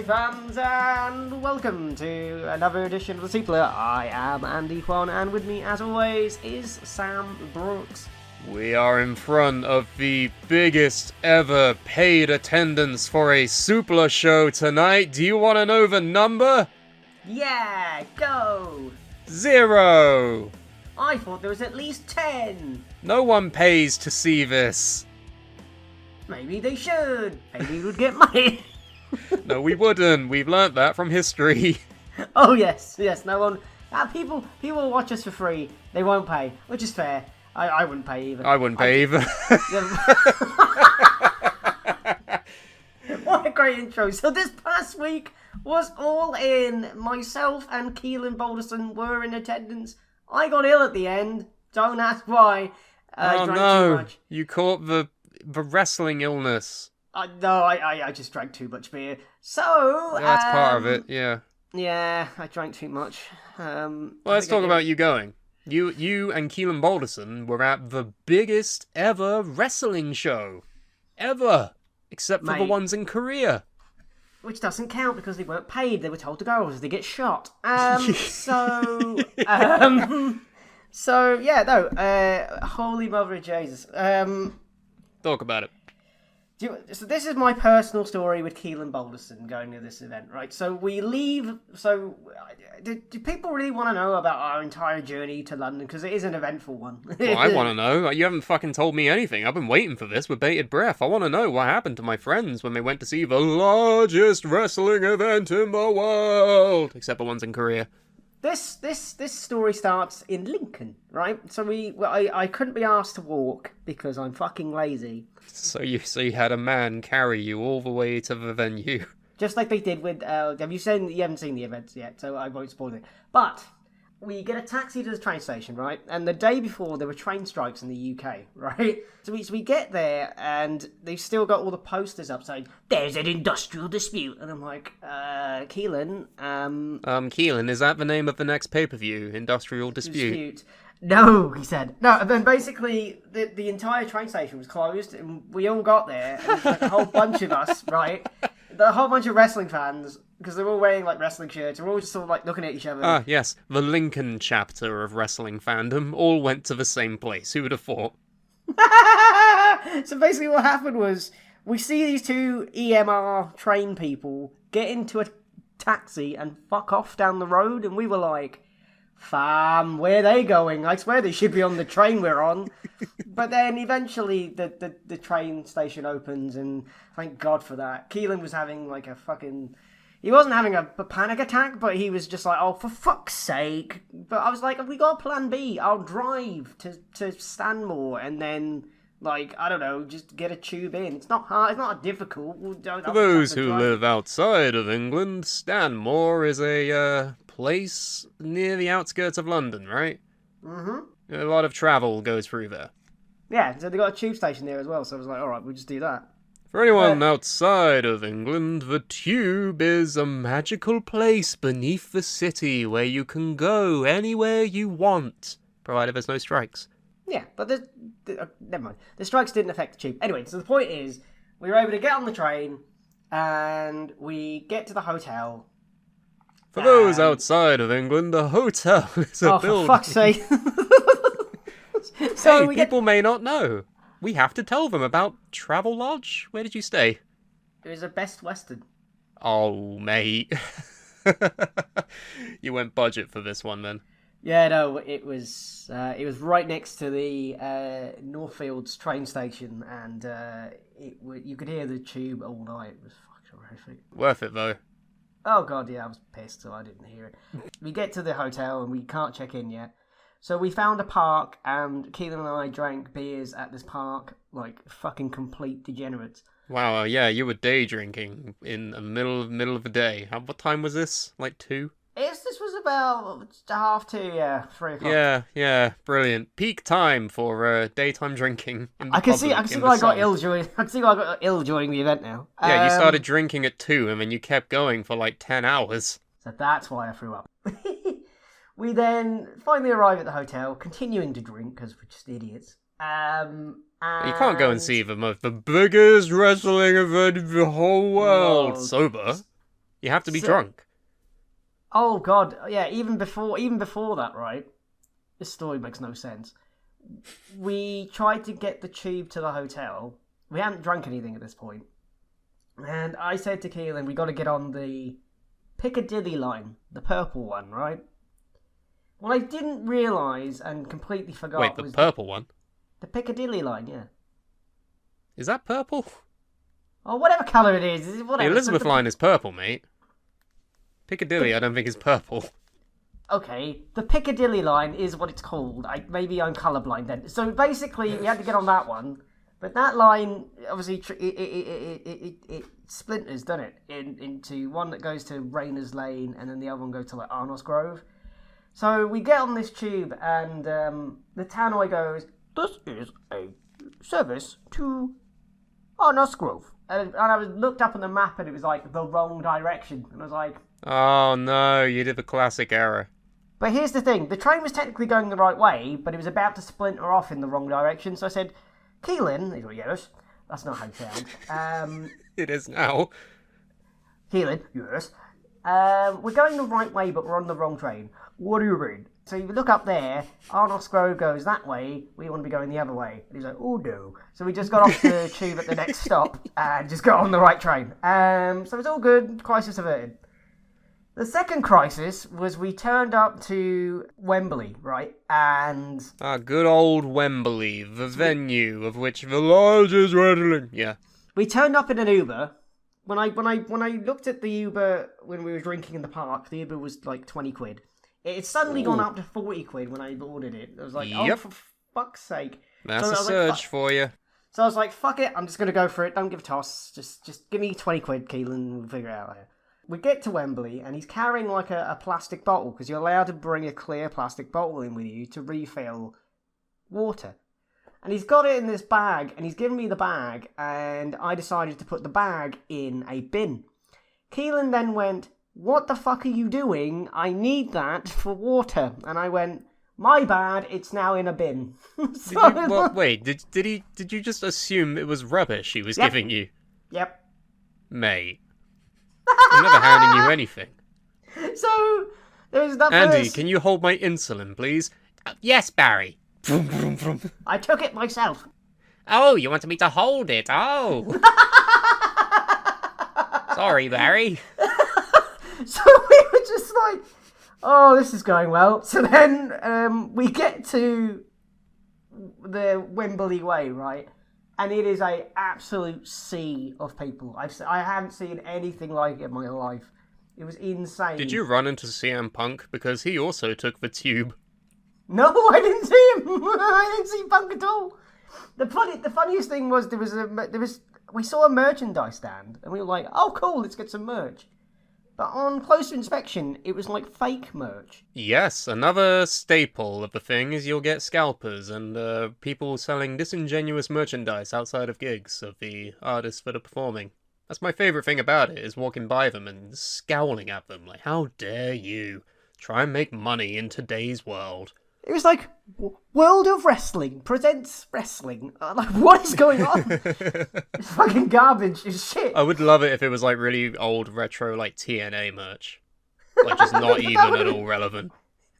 fans, and welcome to another edition of the Suplah. I am Andy Kwan, and with me, as always, is Sam Brooks. We are in front of the biggest ever paid attendance for a Suplah show tonight. Do you want to know the number? Yeah, go! 0! I thought there was at least 10. No one pays to see this. Maybe they should. Maybe we would get money. No, we wouldn't. We've learnt that from history. Oh yes, no one. People will watch us for free. They won't pay, which is fair. I wouldn't pay either. I wouldn't pay either. What a great intro. So this past week was All In. Myself and Keelan Balderson were in attendance. I got ill at the end. Don't ask why. Oh drank no, too much. you caught the wrestling illness. I just drank too much beer. So Yeah, that's part of it, yeah. Yeah, I drank too much. Well, let's talk about you going. You and Keelan Balderson were at the biggest ever wrestling show. Ever. Except for the ones in Korea. Which doesn't count because they weren't paid. They were told to go or they get shot. Holy Mother of Jesus. Talk about it. So this is my personal story with Keelan Balderson going to this event, right? So we leave. So do people really want to know about our entire journey to London? Because it is an eventful one. Well, I want to know. You haven't fucking told me anything. I've been waiting for this with bated breath. I want to know what happened to my friends when they went to see the largest wrestling event in the world. Except the ones in Korea. This story starts in Lincoln, right? So I couldn't be asked to walk because I'm fucking lazy. So you had a man carry you all the way to the venue. Just like they did with, you haven't seen the events yet, so I won't spoil it. But we get a taxi to the train station, right? And the day before, there were train strikes in the UK, right? So we get there, and they've still got all the posters up saying, there's an industrial dispute. And I'm like, Keelan, Keelan, is that the name of the next pay-per-view? Industrial dispute? No, he said. No, and then basically, the entire train station was closed, and we all got there, and like a whole bunch of us, right? A whole bunch of wrestling fans, because they're all wearing like wrestling shirts, and we're all just sort of like looking at each other. Ah, yes, the Lincoln chapter of wrestling fandom all went to the same place. Who would have thought? So basically what happened was, we see these two EMR train people get into a taxi and fuck off down the road, and we were like, fam, where are they going? I swear they should be on the train we're on. But then eventually the train station opens, and thank God for that. Keelan was having like a fucking... He wasn't having a panic attack, but he was just like, oh, for fuck's sake. But I was like, have we got a plan B? I'll drive to Stanmore and then, like, I don't know, just get a tube in. It's not hard. It's not difficult. For those who live outside of England, Stanmore is a place near the outskirts of London, right? Mm-hmm. A lot of travel goes through there. Yeah, so they got a tube station there as well, so I was like, alright, we'll just do that. For anyone outside of England, the Tube is a magical place beneath the city where you can go anywhere you want, provided there's no strikes. Yeah, but never mind. The strikes didn't affect the Tube. Anyway, so the point is, we were able to get on the train, and we get to the hotel. For those outside of England, a hotel is a building. Oh, for fuck's sake. So people may not know. We have to tell them about Travelodge. Where did you stay? It was a Best Western. Oh, mate. You went budget for this one, then. Yeah, no, it was right next to the Northfields train station, and you could hear the Tube all night. It was fucking horrific. Worth it, though. Oh, God, yeah, I was pissed, so I didn't hear it. We get to the hotel, and we can't check in yet. So we found a park, and Keelan and I drank beers at this park, like fucking complete degenerates. Wow, yeah, you were day drinking in the middle of the day. What time was this? Like 2? This was about 1:30, yeah, 3 o'clock. Yeah, brilliant. Peak time for daytime drinking. I can see why I got ill during the event now. Yeah, you started drinking at 2, and then you kept going for like 10 hours. So that's why I threw up. We then finally arrive at the hotel, continuing to drink because we're just idiots. You can't go and see the biggest wrestling event in the whole world sober. You have to be drunk. Oh god, yeah. Even before that, right? This story makes no sense. We tried to get the tube to the hotel. We hadn't drunk anything at this point, and I said to Keelan, "We got to get on the Piccadilly line, the purple one, right?" What I didn't realise and completely forgot Wait, the purple one? The Piccadilly line, yeah. Is that purple? Oh, whatever colour it is, whatever. The Elizabeth line is purple, mate. Piccadilly, I don't think is purple. Okay, the Piccadilly line is what it's called. Maybe I'm colourblind then. So basically, we had to get on that one. But that line, obviously, it splinters, doesn't it? Into one that goes to Rayners Lane, and then the other one goes to like Arnos Grove. So we get on this tube, and the tannoy goes, "This is a service to Arnos Grove." And I looked up on the map, and it was like the wrong direction. And I was like, oh no, you did the classic error. But here's the thing, the train was technically going the right way, but it was about to splinter off in the wrong direction. So I said, "Keelan," he goes, "Yes." That's not how you sound. It is now. "Keelan, yes. We're going the right way, but we're on the wrong train." "What do you mean?" So you look up there, Arnos Grove goes that way, we want to be going the other way. And he's like, "Oh no." So we just got off the tube at the next stop and just got on the right train. So it's all good, crisis averted. The second crisis was we turned up to Wembley, right? And good old Wembley, the venue of which the largest wrestling. Yeah. We turned up in an Uber. When I looked at the Uber when we were drinking in the park, the Uber was like 20 quid. It's suddenly gone up to 40 quid when I ordered it. I was like, Yep. oh, for fuck's sake. That's So a I was surge like, for you. So I was like, fuck it, I'm just going to go for it. Don't give a toss. Just give me 20 quid, Keelan, we'll figure it out later. We get to Wembley, and he's carrying like a plastic bottle, because you're allowed to bring a clear plastic bottle in with you to refill water. And he's got it in this bag, and he's given me the bag, and I decided to put the bag in a bin. Keelan then went, "What the fuck are you doing? I need that for water." And I went, "My bad, it's now in a bin." Wait, did you just assume it was rubbish he was giving you? Yep. Mate. I'm never handing you anything. So, there was that Andy, first... can you hold my insulin, please? Yes, Barry. I took it myself. Oh, you wanted me to hold it? Oh. Sorry, Barry. So we were just like, oh, this is going well. So then we get to the Wembley Way, right? And it is a absolute sea of people. I haven't seen anything like it in my life. It was insane. Did you run into CM Punk? Because he also took the tube. No, I didn't see him. I didn't see Punk at all. The funniest thing was we saw a merchandise stand, and we were like, oh cool, let's get some merch. But on closer inspection, it was like fake merch. Yes, another staple of the thing is you'll get scalpers and people selling disingenuous merchandise outside of gigs of the artists that are performing. That's my favourite thing about it, is walking by them and scowling at them like, how dare you try and make money in today's world. It was like, World of Wrestling presents wrestling. Like, what is going on? It's fucking garbage. It's shit. I would love it if it was like really old retro like TNA merch. Like just not even at all relevant.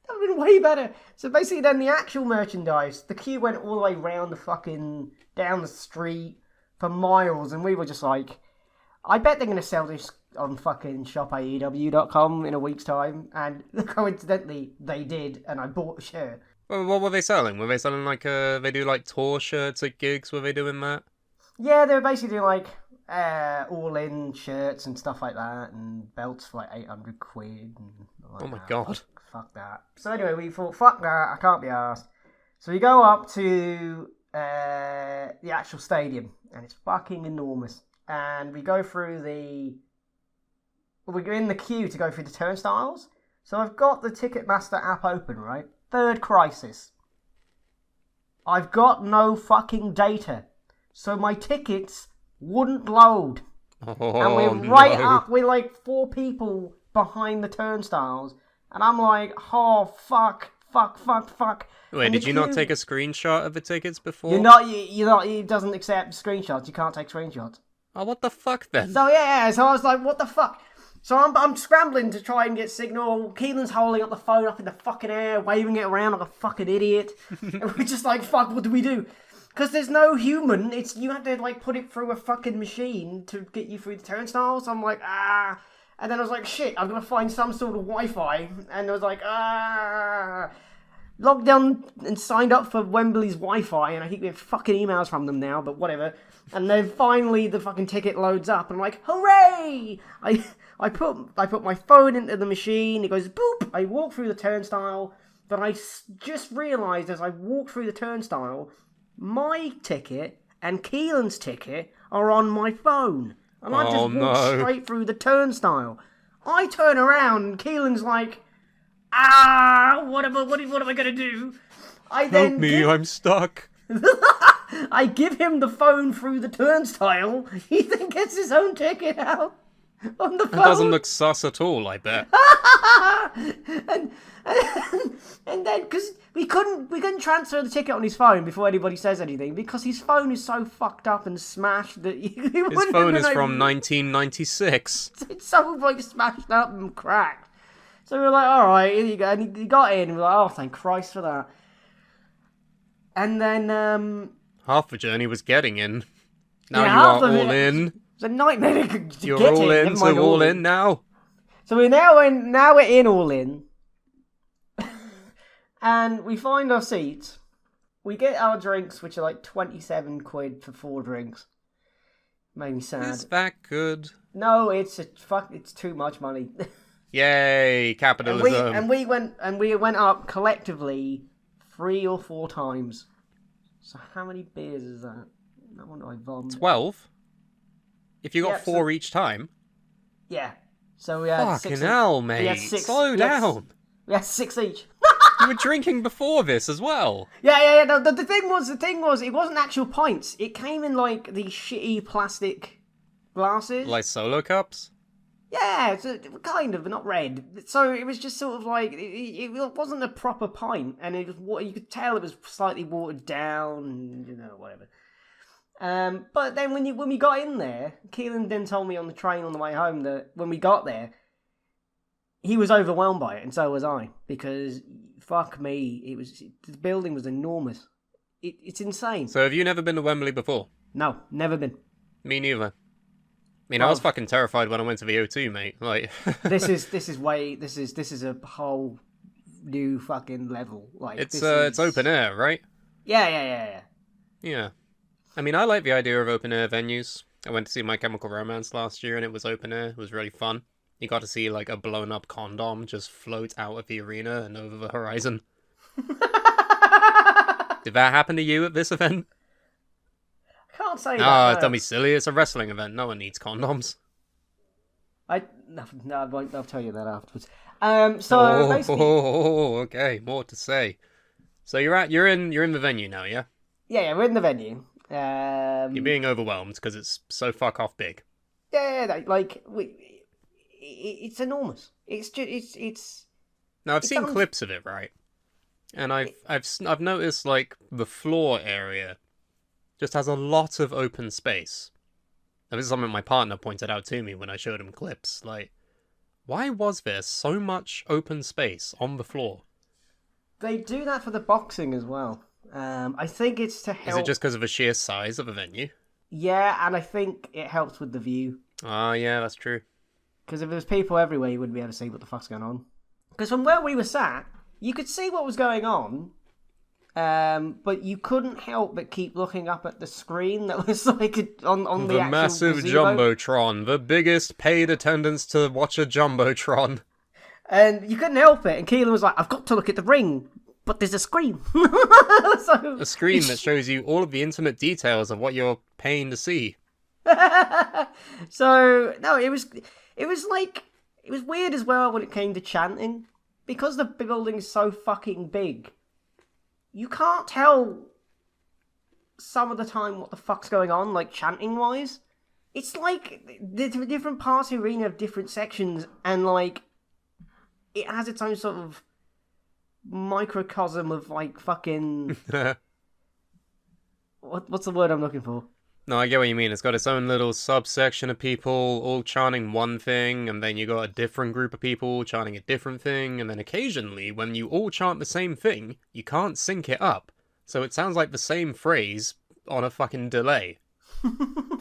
That would have been way better. So basically then the actual merchandise, the queue went all the way round the fucking, down the street for miles, and we were just like, I bet they're going to sell this on fucking shopaew.com in a week's time, and coincidentally they did, and I bought a shirt. Well, what were they selling? Were they selling like they do like tour shirts at gigs? Were they doing that? Yeah, they were basically doing like all in shirts and stuff like that, and belts for like 800 quid. And like oh my god. Fuck that. So anyway, we thought, fuck that, I can't be arsed. So we go up to the actual stadium, and it's fucking enormous. And we go through we're in the queue to go through the turnstiles. So I've got the Ticketmaster app open, right? Third crisis. I've got no fucking data. So my tickets wouldn't load. Oh, and we're right up, we're like 4 people behind the turnstiles. And I'm like, oh, fuck. Wait, did you not take a screenshot of the tickets before? You're not, it doesn't accept screenshots. You can't take screenshots. Oh, what the fuck then? So yeah, so I was like, what the fuck? So I'm scrambling to try and get signal. Keelan's holding up the phone up in the fucking air, waving it around like a fucking idiot. And we're just like, fuck, what do we do? Because there's no human. You have to like put it through a fucking machine to get you through the turnstile. So I'm like, ah. And then I was like, shit, I've got to find some sort of Wi-Fi. And I was like, ah. Logged down and signed up for Wembley's Wi-Fi, and I keep getting fucking emails from them now, but whatever. And then finally the fucking ticket loads up, and I'm like, hooray! I put my phone into the machine, it goes boop, I walk through the turnstile, but I just realised as I walk through the turnstile, my ticket and Keelan's ticket are on my phone. And I just walk straight through the turnstile. I turn around, and Keelan's like, what am I gonna do? Help me, I'm stuck. I give him the phone through the turnstile. He then gets his own ticket out on the phone. It doesn't look sus at all, I bet. and then because we couldn't transfer the ticket on his phone before anybody says anything because his phone is so fucked up and smashed that his phone is from 1996. It's so like smashed up and cracked. So we were like, all right, here you go. And he got in, and we were like, oh, thank Christ for that. And then half the journey was getting in. Now you are all in. It's a nightmare to You're get all in, so all in now. So we're now in all in. And we find our seats. We get our drinks, which are like 27 quid for 4 drinks. Made me sad. Is that good? No, it's too much money. Yay, capitalism. And we went up collectively 3 or 4 times. So how many beers is that? No wonder I vomited. 12? If you got 4 each time? Yeah. So we had fucking hell, mate. Slow down. We had 6 each. You were drinking before this as well. Yeah. No, the thing was, it wasn't actual pints. It came in like these shitty plastic glasses. Like solo cups? Yeah, it's kind of, but not red. So it was just sort of like, it wasn't a proper pint, and it was, you could tell it was slightly watered down, whatever. But then when we got in there, Keelan then told me on the train on the way home that when we got there, he was overwhelmed by it, and so was I, because fuck me, the building was enormous. It's insane. So have you never been to Wembley before? No, never been. Me neither. I mean, I was fucking terrified when I went to the O2, mate. Like, this is a whole new fucking level. Like, it's open air, right? Yeah. Yeah. I mean, I like the idea of open air venues. I went to see My Chemical Romance last year, and it was open air. It was really fun. You got to see like a blown up condom just float out of the arena and over the horizon. Did that happen to you at this event? Can't say that. Don't be silly. It's a wrestling event. No one needs condoms. I'll tell you that afterwards. Basically... Okay. More to say. So you're in the venue now, yeah? Yeah, we're in the venue. You're being overwhelmed because it's so fuck off big. Yeah, it's enormous. It's. Now I've seen clips of it, right? And I've noticed like the floor area just has a lot of open space. Now, this is something my partner pointed out to me when I showed him clips. Like, why was there so much open space on the floor? They do that for the boxing as well. I think it's to help... Is it just because of the sheer size of the venue? Yeah, and I think it helps with the view. Yeah, that's true. Because if there was people everywhere, you wouldn't be able to see what the fuck's going on. Because from where we were sat, you could see what was going on, but you couldn't help but keep looking up at the screen that was like on the actual massive gazebo. Jumbotron, the biggest paid attendance to watch a Jumbotron. And you couldn't help it, and Keelan was like, I've got to look at the ring, but there's a screen. A screen that shows you all of the intimate details of what you're paying to see. So, no, it was weird as well when it came to chanting. Because the building is so fucking big, you can't tell some of the time what the fuck's going on, like chanting-wise. It's like the different parts of the arena have different sections, and like it has its own sort of microcosm of like fucking... What's the word I'm looking for? No, I get what you mean. It's got its own little subsection of people all chanting one thing, and then you got a different group of people chanting a different thing, and then occasionally, when you all chant the same thing, you can't sync it up. So it sounds like the same phrase on a fucking delay.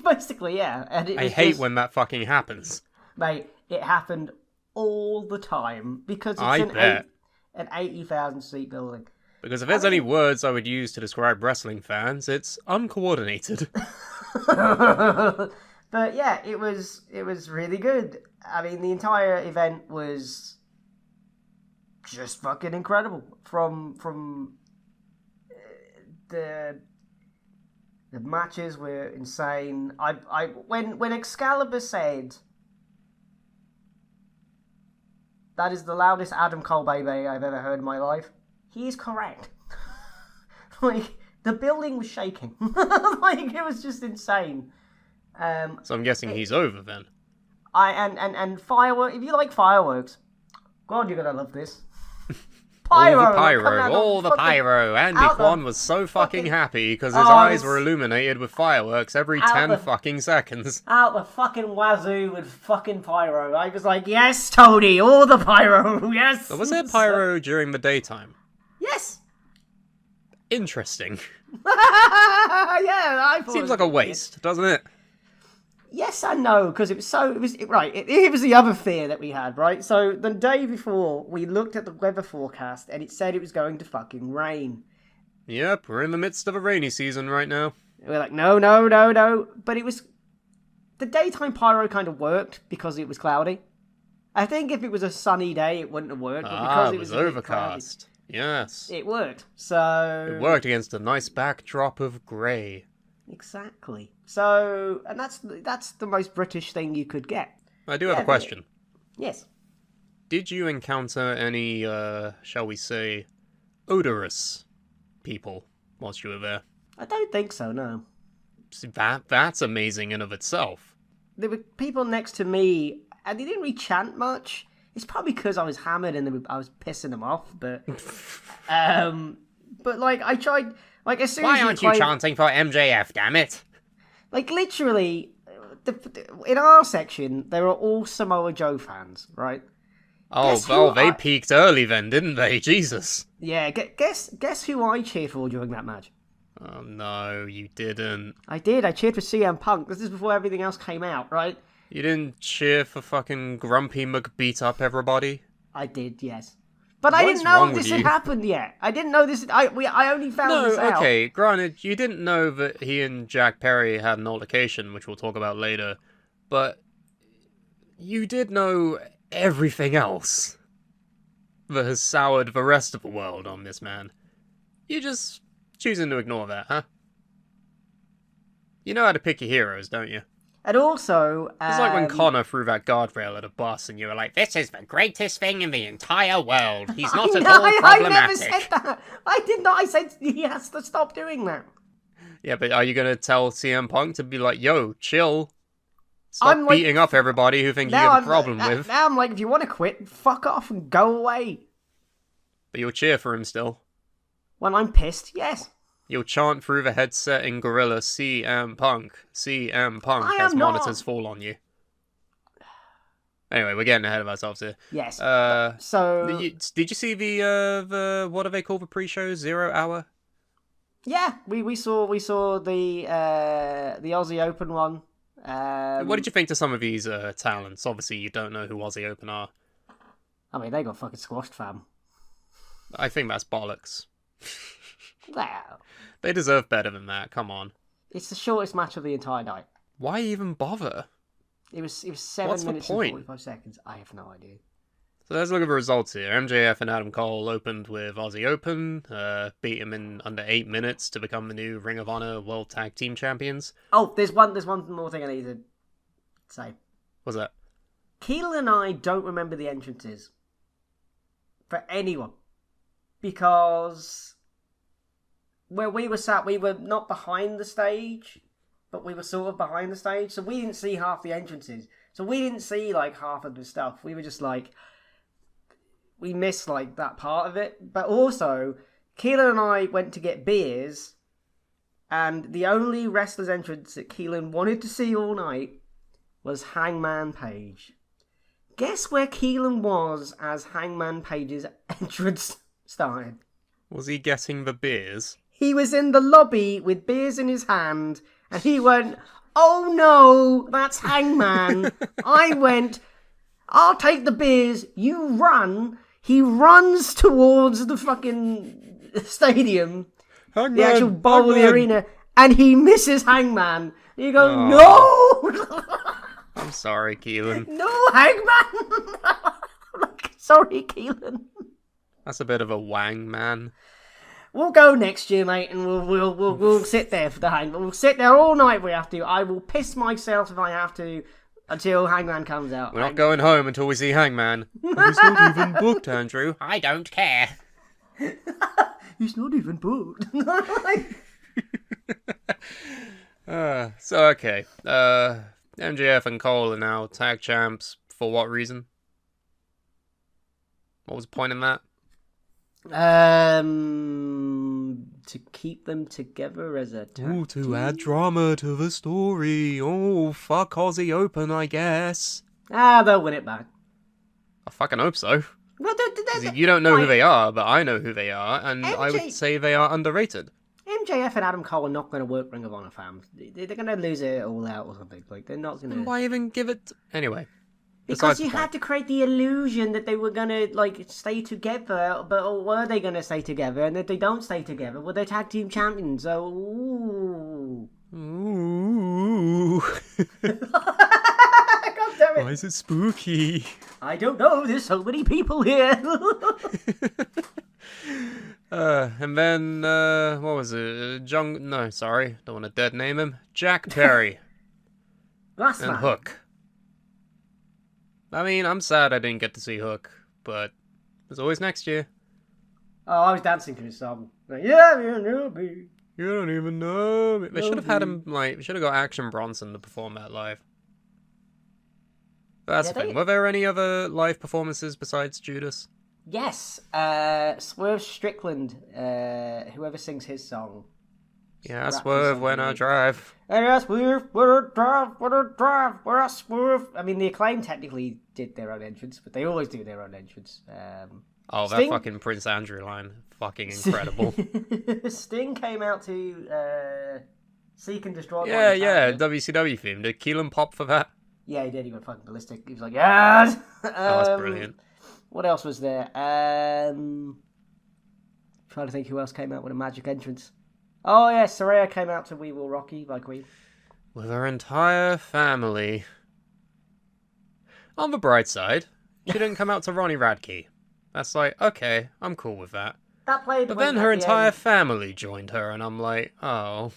Basically, yeah. And it I was hate when that fucking happens. Mate, it happened all the time because I it's bet. an 80,000 seat building. Because if there's any words I would use to describe wrestling fans, it's uncoordinated. But yeah, it was really good. I mean, the entire event was just fucking incredible. From the matches were insane. When Excalibur said that is the loudest Adam Cole baby I've ever heard in my life, he is correct. Like, the building was shaking. Like, it was just insane. So I'm guessing he's over then. And fireworks. If you like fireworks, God, you're gonna love this. Pyro, all the pyro. Andy Kwan was so fucking happy because his eyes were illuminated with fireworks every 10 fucking seconds. Out the fucking wazoo with fucking pyro. I was like, yes, Tony, all the pyro, yes. So was there pyro during the daytime? Yes. Interesting. Yeah, I thought Seems like a waste, doesn't it? Yes and no, because it was the other fear that we had, right? So the day before, we looked at the weather forecast and it said it was going to fucking rain. Yep, we're in the midst of a rainy season right now. We're like, no. But it was... The daytime pyro kind of worked because it was cloudy. I think if it was a sunny day, it wouldn't have worked. But because it was overcast. Yes. It worked. So... It worked against a nice backdrop of grey. Exactly. So, and that's the most British thing you could get. I do have a question. Yes. Did you encounter any, shall we say, odorous people whilst you were there? I don't think so, no. See, that's amazing in of itself. There were people next to me, and they didn't really chant much. It's probably because I was hammered and I was pissing them off, but... but, like, I tried... Like, as soon Why as you aren't you chanting for MJF, damn it? Like, literally, in our section, there are all Samoa Joe fans, right? They peaked early then, didn't they? Jesus. Yeah, guess who I cheered for during that match? Oh, no, you didn't. I did. I cheered for CM Punk. This is before everything else came out, right? You didn't cheer for fucking Grumpy McBeat-Up everybody? I did, yes. But I didn't know this had happened yet. I didn't know this. I only found this out. No, okay, granted, you didn't know that he and Jack Perry had an altercation, which we'll talk about later, but you did know everything else that has soured the rest of the world on this man. You're just choosing to ignore that, huh? You know how to pick your heroes, don't you? And also... It's like when Connor threw that guardrail at a bus and you were like, this is the greatest thing in the entire world. He's not at all problematic. I never said that. I did not. I said he has to stop doing that. Yeah, but are you going to tell CM Punk to be like, yo, chill? Stop beating up everybody who think you have a problem with. Now I'm like, if you want to quit, fuck off and go away. But you'll cheer for him still. When I'm pissed, yes. You'll chant through the headset in Gorilla, CM Punk, CM Punk, as monitors fall on you. Anyway, we're getting ahead of ourselves here. Yes. Did you see the what do they call the pre-show? 0 hour? Yeah, we saw the Aussie Open one. What did you think to some of these talents? Obviously, you don't know who Aussie Open are. I mean, they got fucking squashed, fam. I think that's bollocks. Wow. They deserve better than that, come on. It's the shortest match of the entire night. Why even bother? It was 7 What's minutes the point? and 45 seconds. I have no idea. So let's look at the results here. MJF and Adam Cole opened with Aussie Open, beat him in under 8 minutes to become the new Ring of Honor World Tag Team Champions. Oh, there's one more thing I need to say. What's that? Keelan and I don't remember the entrances for anyone. Because where we were sat, we were not behind the stage, but we were sort of behind the stage, so we didn't see half the entrances. So we didn't see, like, half of the stuff. We were just, like, we missed, like, that part of it. But also, Keelan and I went to get beers, And the only wrestler's entrance that Keelan wanted to see all night was Hangman Page. Guess where Keelan was as Hangman Page's entrance started? Was he getting the beers? He was in the lobby with beers in his hand, and he went, "Oh no, that's Hangman." I went, "I'll take the beers, you run." He runs towards the fucking stadium, Hangman, the actual bowl of the arena, and he misses Hangman. You go, Oh. "No!" I'm sorry, Keelan. No, Hangman! Sorry, Keelan. That's a bit of a wang, man. We'll go next year, mate, and we'll sit there for the Hangman. We'll sit there all night if we have to. I will piss myself if I have to until Hangman comes out. We're not going home until we see Hangman. He's not even booked, Andrew. I don't care. He's not even booked. Okay. MJF and Cole are now tag champs. For what reason? What was the point in that? To keep them together as a tag Ooh, to team? add drama to the story. Oh, fuck Aussie Open, I guess. They'll win it back. I fucking hope so. Well, 'Cause you don't know who they are, but I know who they are, and I would say they are underrated. MJF and Adam Cole are not going to work Ring of Honor fans. They're going to lose it all out or something. Like, they're not going to... Why even give it... Anyway. Because you had to create the illusion that they were going to, like, stay together, but were they going to stay together? And if they don't stay together, well, they're tag team champions, so... Ooh. Ooh. God damn it. Why is it spooky? I don't know, there's so many people here. And then, what was it? No, sorry, don't want to dead name him. Jack Perry Last and man. Hook. I mean, I'm sad I didn't get to see Hook, but there's always next year. Oh, I was dancing to his song. Like, yeah, you know me. You don't even know me. They should have had him, like, should have got Action Bronson to perform that live. But that's the thing. Were there any other live performances besides Judas? Yes, Swerve Strickland, whoever sings his song. Yeah, I swerve when I drive. And I swerve when I drive, when I swerve. I mean, the Acclaim technically did their own entrance, but they always do their own entrance. Oh, Sting? that fucking Prince Andrew line. Fucking incredible. Sting came out to Seek and Destroy. Yeah, WCW theme. Did Keelan pop for that? Yeah, he did. He went fucking ballistic. He was like, yes! Oh, that's brilliant. What else was there? Trying to think who else came out with a magic entrance. Oh, yeah, Saraya came out to We Will Rock You by Queen. With her entire family. On the bright side, she didn't come out to Ronnie Radke. That's like, okay, I'm cool with that. That played. But then her entire family joined her, and I'm like, oh.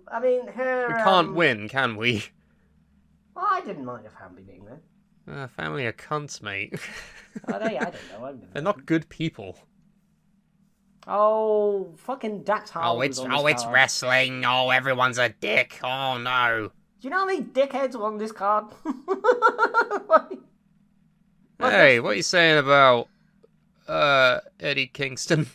I mean, her. We can't win, can we? Well, I didn't mind her family being there. Family are cunts, mate. Are they? I don't know. They're not good people. Oh, fucking Dax Harwood. It's wrestling. Oh, everyone's a dick. Oh no. Do you know how many dickheads are on this card? Hey, what are you saying about Eddie Kingston?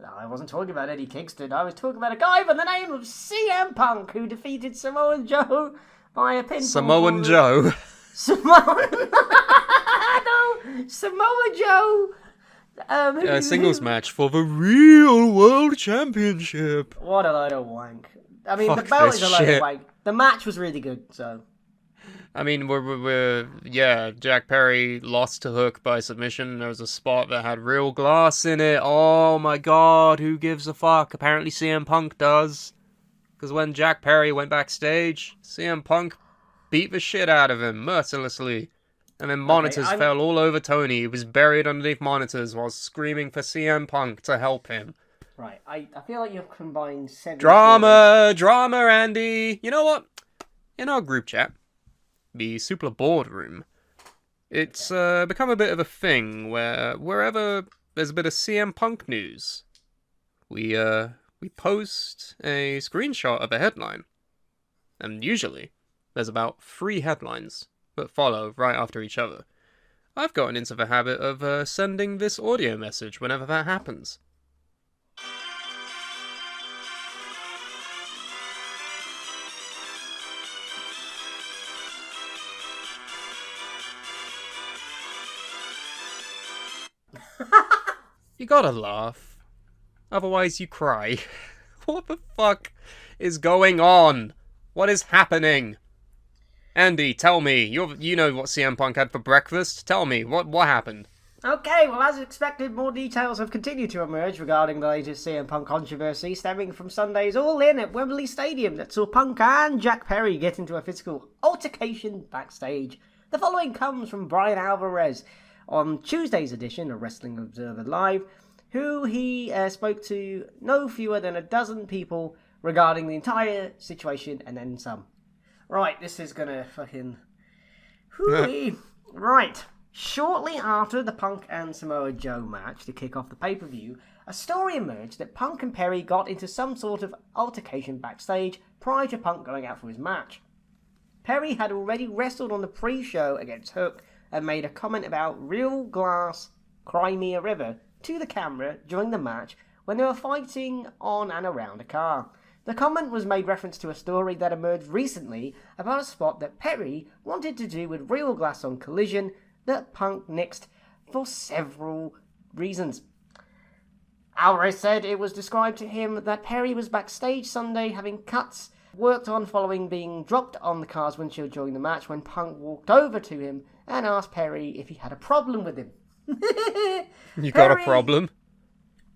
No, I wasn't talking about Eddie Kingston. I was talking about a guy by the name of CM Punk who defeated Samoa Joe by a pinfall. Samoan Joe. Samoa Joe. Singles match for the real world championship. What a load of wank. I mean, Fuck the belt this is a load shit. of wank. The match was really good, so. I mean, Jack Perry lost to Hook by submission. There was a spot that had real glass in it. Oh my god, who gives a fuck? Apparently CM Punk does. Because when Jack Perry went backstage, CM Punk beat the shit out of him mercilessly. And then monitors fell all over Tony. He was buried underneath monitors while screaming for CM Punk to help him. Right, I feel like you've combined seven... Drama, Andy! You know what? In our group chat, the Suplah boardroom, it's become a bit of a thing where wherever there's a bit of CM Punk news, we post a screenshot of a headline. And usually, there's about 3 headlines that follow right after each other. I've gotten into the habit of sending this audio message whenever that happens. You gotta laugh. Otherwise you cry. What the fuck is going on? What is happening? Andy, tell me. You know what CM Punk had for breakfast. Tell me, what happened? Okay, well, as expected, more details have continued to emerge regarding the latest CM Punk controversy stemming from Sunday's All In at Wembley Stadium that saw Punk and Jack Perry get into a physical altercation backstage. The following comes from Brian Alvarez on Tuesday's edition of Wrestling Observer Live, who he spoke to no fewer than a dozen people regarding the entire situation and then some. Right, this is gonna fucking... Right. Shortly after the Punk and Samoa Joe match to kick off the pay-per-view, a story emerged that Punk and Perry got into some sort of altercation backstage prior to Punk going out for his match. Perry had already wrestled on the pre-show against Hook and made a comment about real glass Crimea River to the camera during the match when they were fighting on and around a car. The comment was made reference to a story that emerged recently about a spot that Perry wanted to do with real glass on Collision that Punk nixed for several reasons. Alvarez said it was described to him that Perry was backstage Sunday having cuts worked on following being dropped on the car's windshield during the match when Punk walked over to him and asked Perry if he had a problem with him. You got a problem?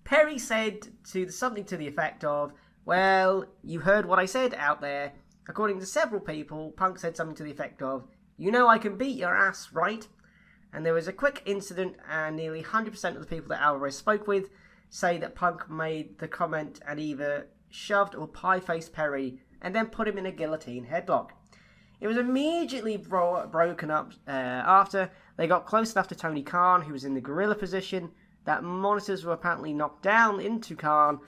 Perry said something to the effect of, well, you heard what I said out there. According to several people, Punk said something to the effect of, you know I can beat your ass, right? And there was a quick incident, and nearly 100% of the people that Alvarez spoke with say that Punk made the comment and either shoved or pie-faced Perry and then put him in a guillotine headlock. It was immediately broken up after they got close enough to Tony Khan, who was in the gorilla position, that monitors were apparently knocked down into Khan,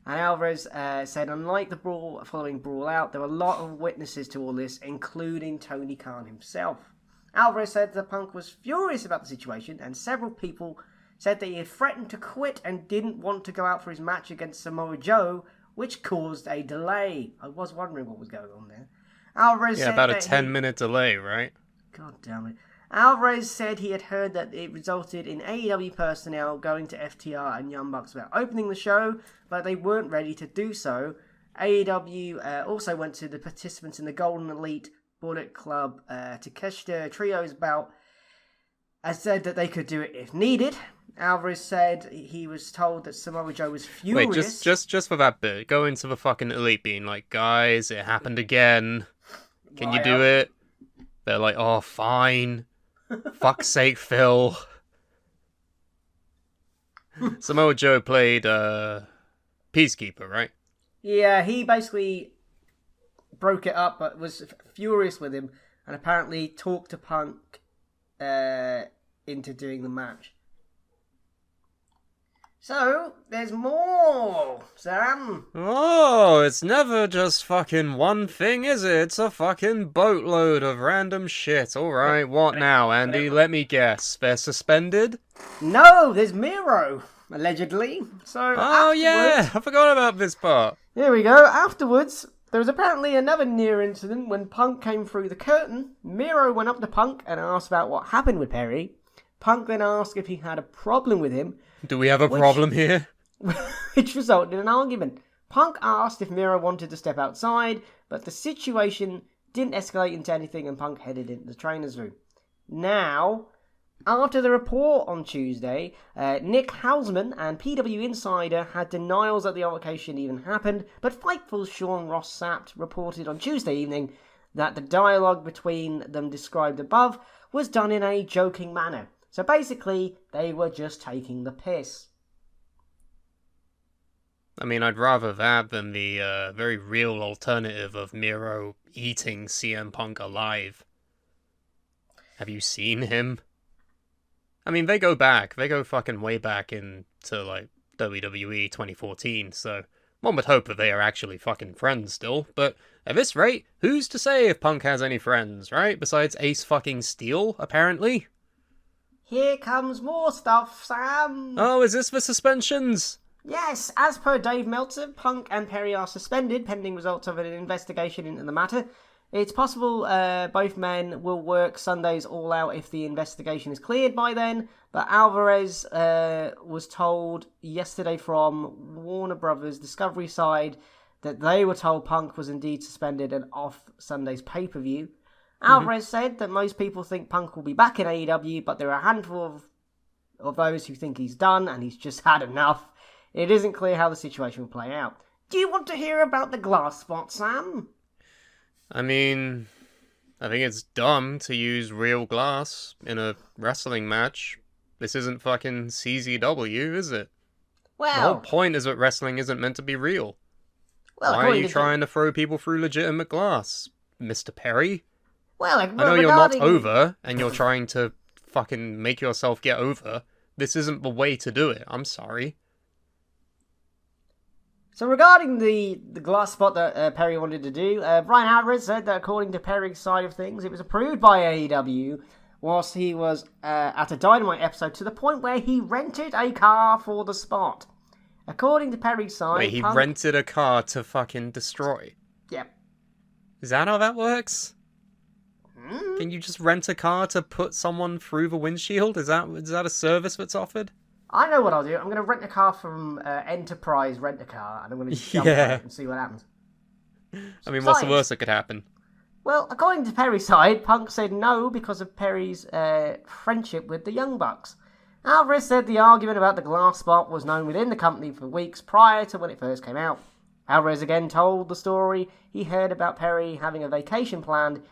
and Alvarez said unlike the following brawl out, there were a lot of witnesses to all this, including Tony Khan himself. Alvarez said that Punk was furious about the situation, and several people said that he had threatened to quit and didn't want to go out for his match against Samoa Joe, which caused a delay. I was wondering what was going on there. Alvarez said about a 10-minute delay, right? God damn it. Alvarez said he had heard that it resulted in AEW personnel going to FTR and Young Bucks about opening the show, but they weren't ready to do so. AEW also went to the participants in the Golden Elite Bullet Club to catch the trio's bout and said that they could do it if needed. Alvarez said he was told that Samoa Joe was furious. Wait, just for that bit, go into the fucking Elite being like, guys, it happened again. Can you do it? They're like, oh, fine. Fuck's sake, Phil. Samoa Joe played Peacekeeper, right? Yeah, he basically broke it up, but was furious with him, and apparently talked to Punk into doing the match. So, there's more, Sam. Oh, it's never just fucking one thing, is it? It's a fucking boatload of random shit. Alright, what now, Andy? Let me guess. They're suspended? No, there's Miro, allegedly. So, yeah, I forgot about this part. Here we go. Afterwards, there was apparently another near incident when Punk came through the curtain. Miro went up to Punk and asked about what happened with Perry. Punk then asked if he had a problem with him. Do we have a problem here? Which resulted in an argument. Punk asked if Miro wanted to step outside, but the situation didn't escalate into anything and Punk headed into the trainer's room. Now, after the report on Tuesday, Nick Hausman and PW Insider had denials that the altercation even happened, but Fightful's Sean Ross Sapp reported on Tuesday evening that the dialogue between them described above was done in a joking manner. So basically, they were just taking the piss. I mean, I'd rather that than the very real alternative of Miro eating CM Punk alive. Have you seen him? I mean, they go fucking way back into, like, WWE 2014, so one would hope that they are actually fucking friends still, but at this rate, who's to say if Punk has any friends, right? Besides Ace fucking Steel, apparently? Here comes more stuff, Sam. Oh, is this the suspensions? Yes, as per Dave Meltzer, Punk and Perry are suspended pending results of an investigation into the matter. It's possible both men will work Sundays all out if the investigation is cleared by then, but Alvarez was told yesterday from Warner Brothers Discovery side that they were told Punk was indeed suspended and off Sunday's pay-per-view. Alvarez said that most people think Punk will be back in AEW, but there are a handful of those who think he's done and he's just had enough. It isn't clear how the situation will play out. Do you want to hear about the glass spot, Sam? I mean, I think it's dumb to use real glass in a wrestling match. This isn't fucking CZW, is it? Well, the whole point is that wrestling isn't meant to be real. Well, why are you trying to throw people through legitimate glass, Mr. Perry? Well, I know you're not over, and you're trying to fucking make yourself get over. This isn't the way to do it. I'm sorry. So regarding the glass spot that Perry wanted to do, Brian Alvarez said that according to Perry's side of things, it was approved by AEW whilst he was at a Dynamite episode to the point where he rented a car for the spot. According to Perry's side... Wait, he rented a car to fucking destroy? Yep. Is that how that works? Can you just rent a car to put someone through the windshield? Is that a service that's offered? I know what I'll do. I'm going to rent a car from Enterprise Rent-A-Car, and I'm going to jump on it and see what happens. I mean, what's the worst that could happen? Well, according to Perry's side, Punk said no because of Perry's friendship with the Young Bucks. Alvarez said the argument about the glass spot was known within the company for weeks prior to when it first came out. Alvarez again told the story he heard about Perry having a vacation planned,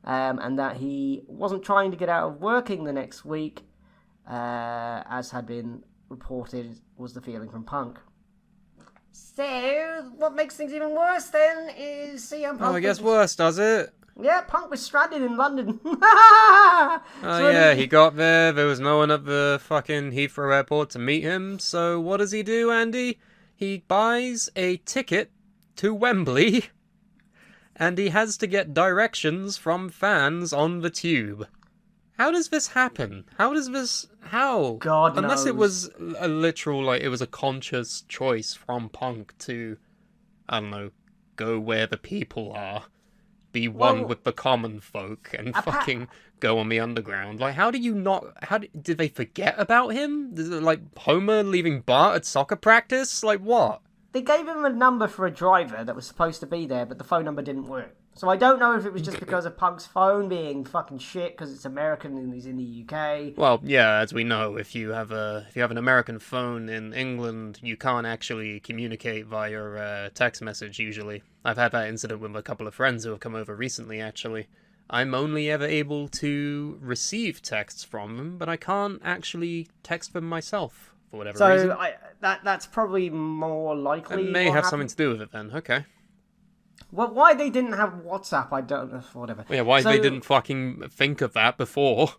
and that he wasn't trying to get out of working the next week, as had been reported was the feeling from Punk. So, what makes things even worse then is CM Punk... Oh, it gets worse, does it? Yeah, Punk was stranded in London. He got there. There was no one at the fucking Heathrow airport to meet him. So what does he do, Andy? He buys a ticket to Wembley, and he has to get directions from fans on the tube. How does this happen? How? God Unless knows. it was a literal, it was a conscious choice from Punk to, I don't know, go where the people are. Be one with the common folk and fucking go on the underground. How do you not... did they forget about him? Is it like Homer leaving Bart at soccer practice? What? They gave him a number for a driver that was supposed to be there, but the phone number didn't work. So I don't know if it was just because of Punk's phone being fucking shit because it's American and he's in the UK. Well, yeah, as we know, if you have an American phone in England, you can't actually communicate via text message usually. I've had that incident with a couple of friends who have come over recently, actually. I'm only ever able to receive texts from them, but I can't actually text them myself for whatever reason. So that's probably more likely. It may have something to do with it then. Okay. Well, why they didn't have WhatsApp, I don't know. Whatever. Yeah, why they didn't fucking think of that before?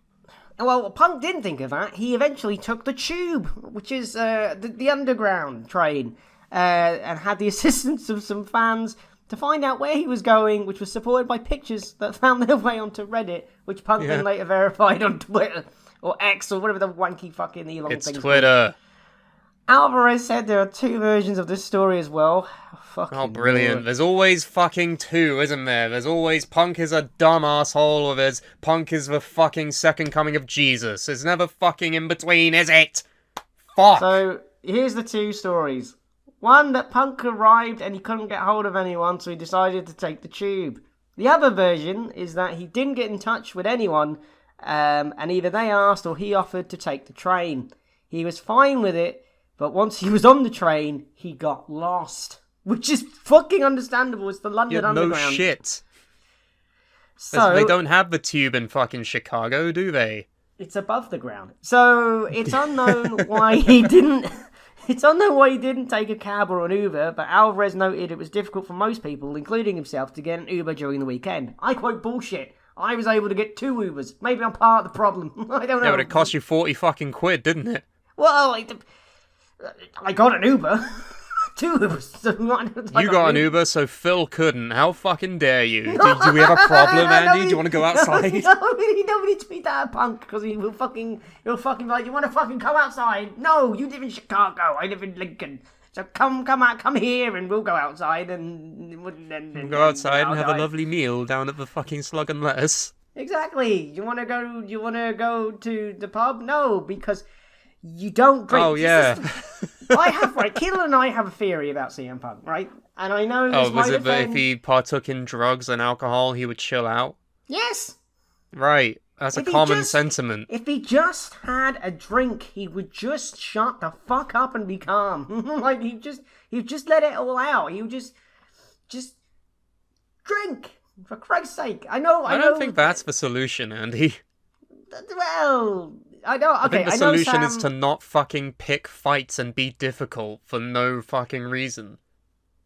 Well, Punk didn't think of that. He eventually took the tube, which is the underground train, and had the assistance of some fans to find out where he was going, which was supported by pictures that found their way onto Reddit, which Punk then later verified on Twitter, or X, or whatever the wanky fucking Elon thing's It's Twitter. Alvarez said there are two versions of this story as well. Oh, brilliant. There's always fucking two, isn't there? There's always Punk is a dumb asshole, or there's Punk is the fucking second coming of Jesus. There's never fucking in between, is it? Fuck! So, here's the two stories. One, that Punk arrived and he couldn't get hold of anyone, so he decided to take the tube. The other version is that he didn't get in touch with anyone, and either they asked or he offered to take the train. He was fine with it, but once he was on the train, he got lost. Which is fucking understandable. It's the London Underground. No shit. So, they don't have the tube in fucking Chicago, do they? It's above the ground. So it's unknown why he didn't... It's unknown why he didn't take a cab or an Uber, but Alvarez noted it was difficult for most people, including himself, to get an Uber during the weekend. I quote bullshit. I was able to get 2 Ubers. Maybe I'm part of the problem. I don't know. Yeah, but it cost you 40 fucking quid, didn't it? Well, I got an Uber. 2 Ubers. So you got an Uber, so Phil couldn't. How fucking dare you? Do we have a problem, Andy? Do you want to go outside? Nobody tweet that at Punk, because he'll fucking be like, you want to fucking come outside? No, you live in Chicago. I live in Lincoln. So come here, and we'll go outside and Go outside and have a lovely meal down at the fucking Slug and Lettuce. Exactly. You want to go to the pub? No, because you don't drink. Oh yeah. Keelan and I have a theory about CM Punk, right? And I know. Oh, was it that if he partook in drugs and alcohol, he would chill out? Yes. Right. That's a common sentiment. If he just had a drink, he would just shut the fuck up and be calm. Like he'd just let it all out. He would just drink. For Christ's sake. I don't think that's the solution, Andy. Well, I know. Okay, I think the solution is to not fucking pick fights and be difficult for no fucking reason.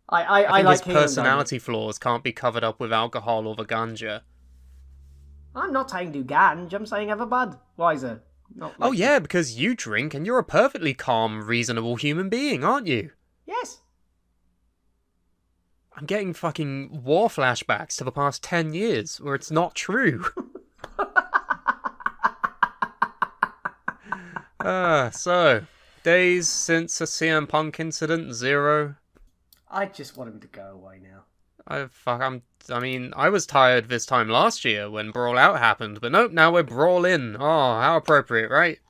I think like his personality flaws can't be covered up with alcohol or the ganja. I'm not saying do ganj, I'm saying have a Budweiser. Oh yeah, because you drink and you're a perfectly calm, reasonable human being, aren't you? Yes. I'm getting fucking war flashbacks to the past 10 years, where it's not true. So, days since a CM Punk incident, 0. I just want him to go away now. I was tired this time last year when Brawl Out happened, but nope, now we're Brawl In. Oh, how appropriate, right?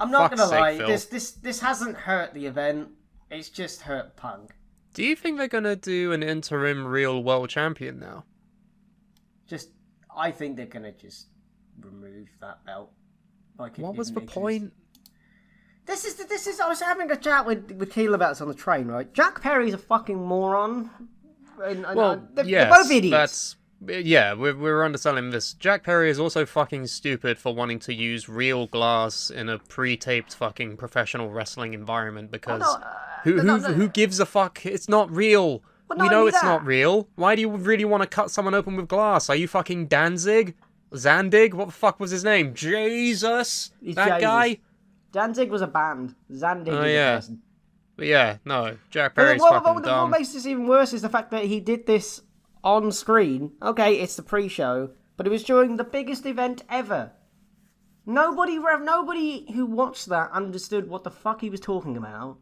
I'm not gonna lie, this hasn't hurt the event, it's just hurt Punk. Do you think they're gonna do an interim real world champion now? I think they're gonna just remove that belt. What was the point? This is. I was having a chat with Keelan about this on the train, right? Jack Perry's a fucking moron. They're both idiots. We're underselling this. Jack Perry is also fucking stupid for wanting to use real glass in a pre-taped fucking professional wrestling environment because who gives a fuck? It's not real. We know it's not real. Why do you really want to cut someone open with glass? Are you fucking Danzig? Zandig? What the fuck was his name? Jesus? That guy? Danzig was a band. Zandig is a person. But yeah, no. Jack Perry's fucking dumb. What makes this even worse is the fact that he did this on screen. Okay, it's the pre-show, but it was during the biggest event ever. Nobody who watched that understood what the fuck he was talking about.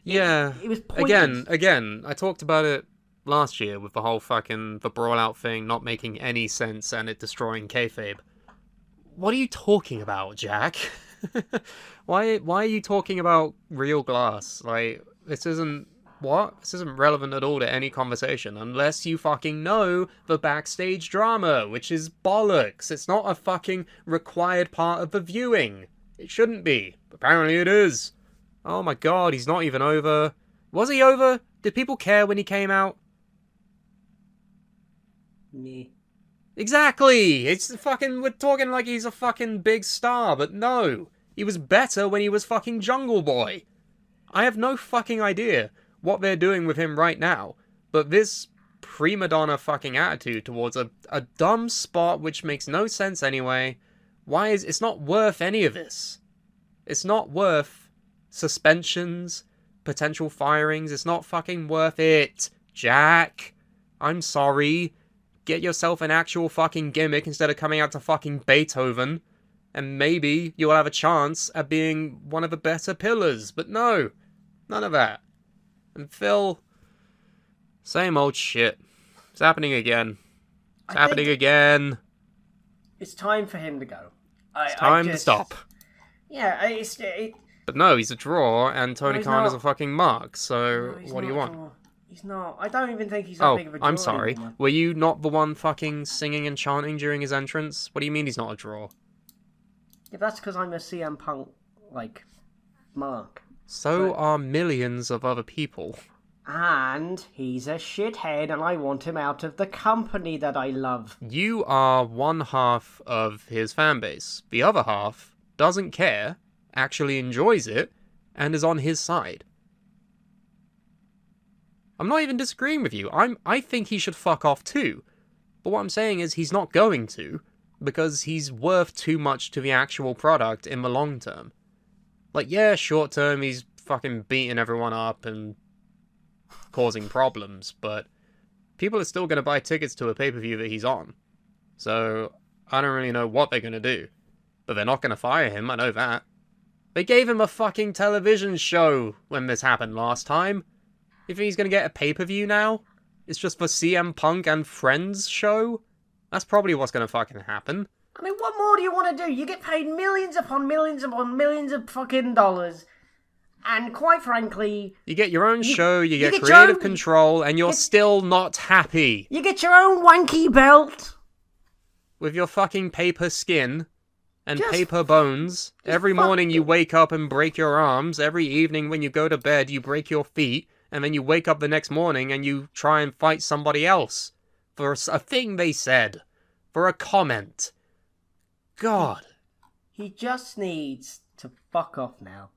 Yeah. It was pointless. Again, I talked about it last year with the whole fucking the Brawl Out thing not making any sense and it destroying kayfabe. What are you talking about, Jack? Why are you talking about real glass? Like, this isn't relevant at all to any conversation unless you fucking know the backstage drama, which is bollocks. It's not a fucking required part of the viewing. It shouldn't be. Apparently it is. Oh my god, he's not even over. Was he over? Did people care when he came out? Me. Exactly! We're talking like he's a fucking big star, but no. He was better when he was fucking Jungle Boy. I have no fucking idea what they're doing with him right now, but this prima donna fucking attitude towards a dumb spot which makes no sense anyway, it's not worth any of this. It's not worth suspensions, potential firings, it's not fucking worth it. Jack, I'm sorry. Get yourself an actual fucking gimmick instead of coming out to fucking Beethoven, and maybe you'll have a chance at being one of the better pillars, but no, none of that. And Phil, same old shit. It's happening again. It's happening again. It's time for him to go. It's time to stop. Yeah, But no, he's a draw, and Tony Khan is a fucking mark, so what do you want? He's not. I don't even think he's that big of a draw. I'm sorry. Anymore. Were you not the one fucking singing and chanting during his entrance? What do you mean he's not a draw? Yeah, that's because I'm a CM Punk, mark. So are millions of other people. And he's a shithead, and I want him out of the company that I love. You are one half of his fan base. The other half doesn't care, actually enjoys it, and is on his side. I'm not even disagreeing with you. I think he should fuck off too. But what I'm saying is he's not going to, because he's worth too much to the actual product in the long term. Short term he's fucking beating everyone up and causing problems, but people are still going to buy tickets to a pay-per-view that he's on. So I don't really know what they're going to do. But they're not going to fire him, I know that. They gave him a fucking television show when this happened last time. You think he's gonna get a pay-per-view now? It's just for CM Punk and Friends show? That's probably what's gonna fucking happen. I mean, what more do you want to do? You get paid millions upon millions upon millions of fucking dollars. And quite frankly... You get your own show, you get your creative own- control, and you're still not happy. You get your own wanky belt. With your fucking paper skin and Just- paper bones. Every fuck morning you it. wake up and break your arms. Every evening when you go to bed you break your feet. And then you wake up the next morning and you try and fight somebody else. For a thing they said. For a comment. God. He just needs to fuck off now.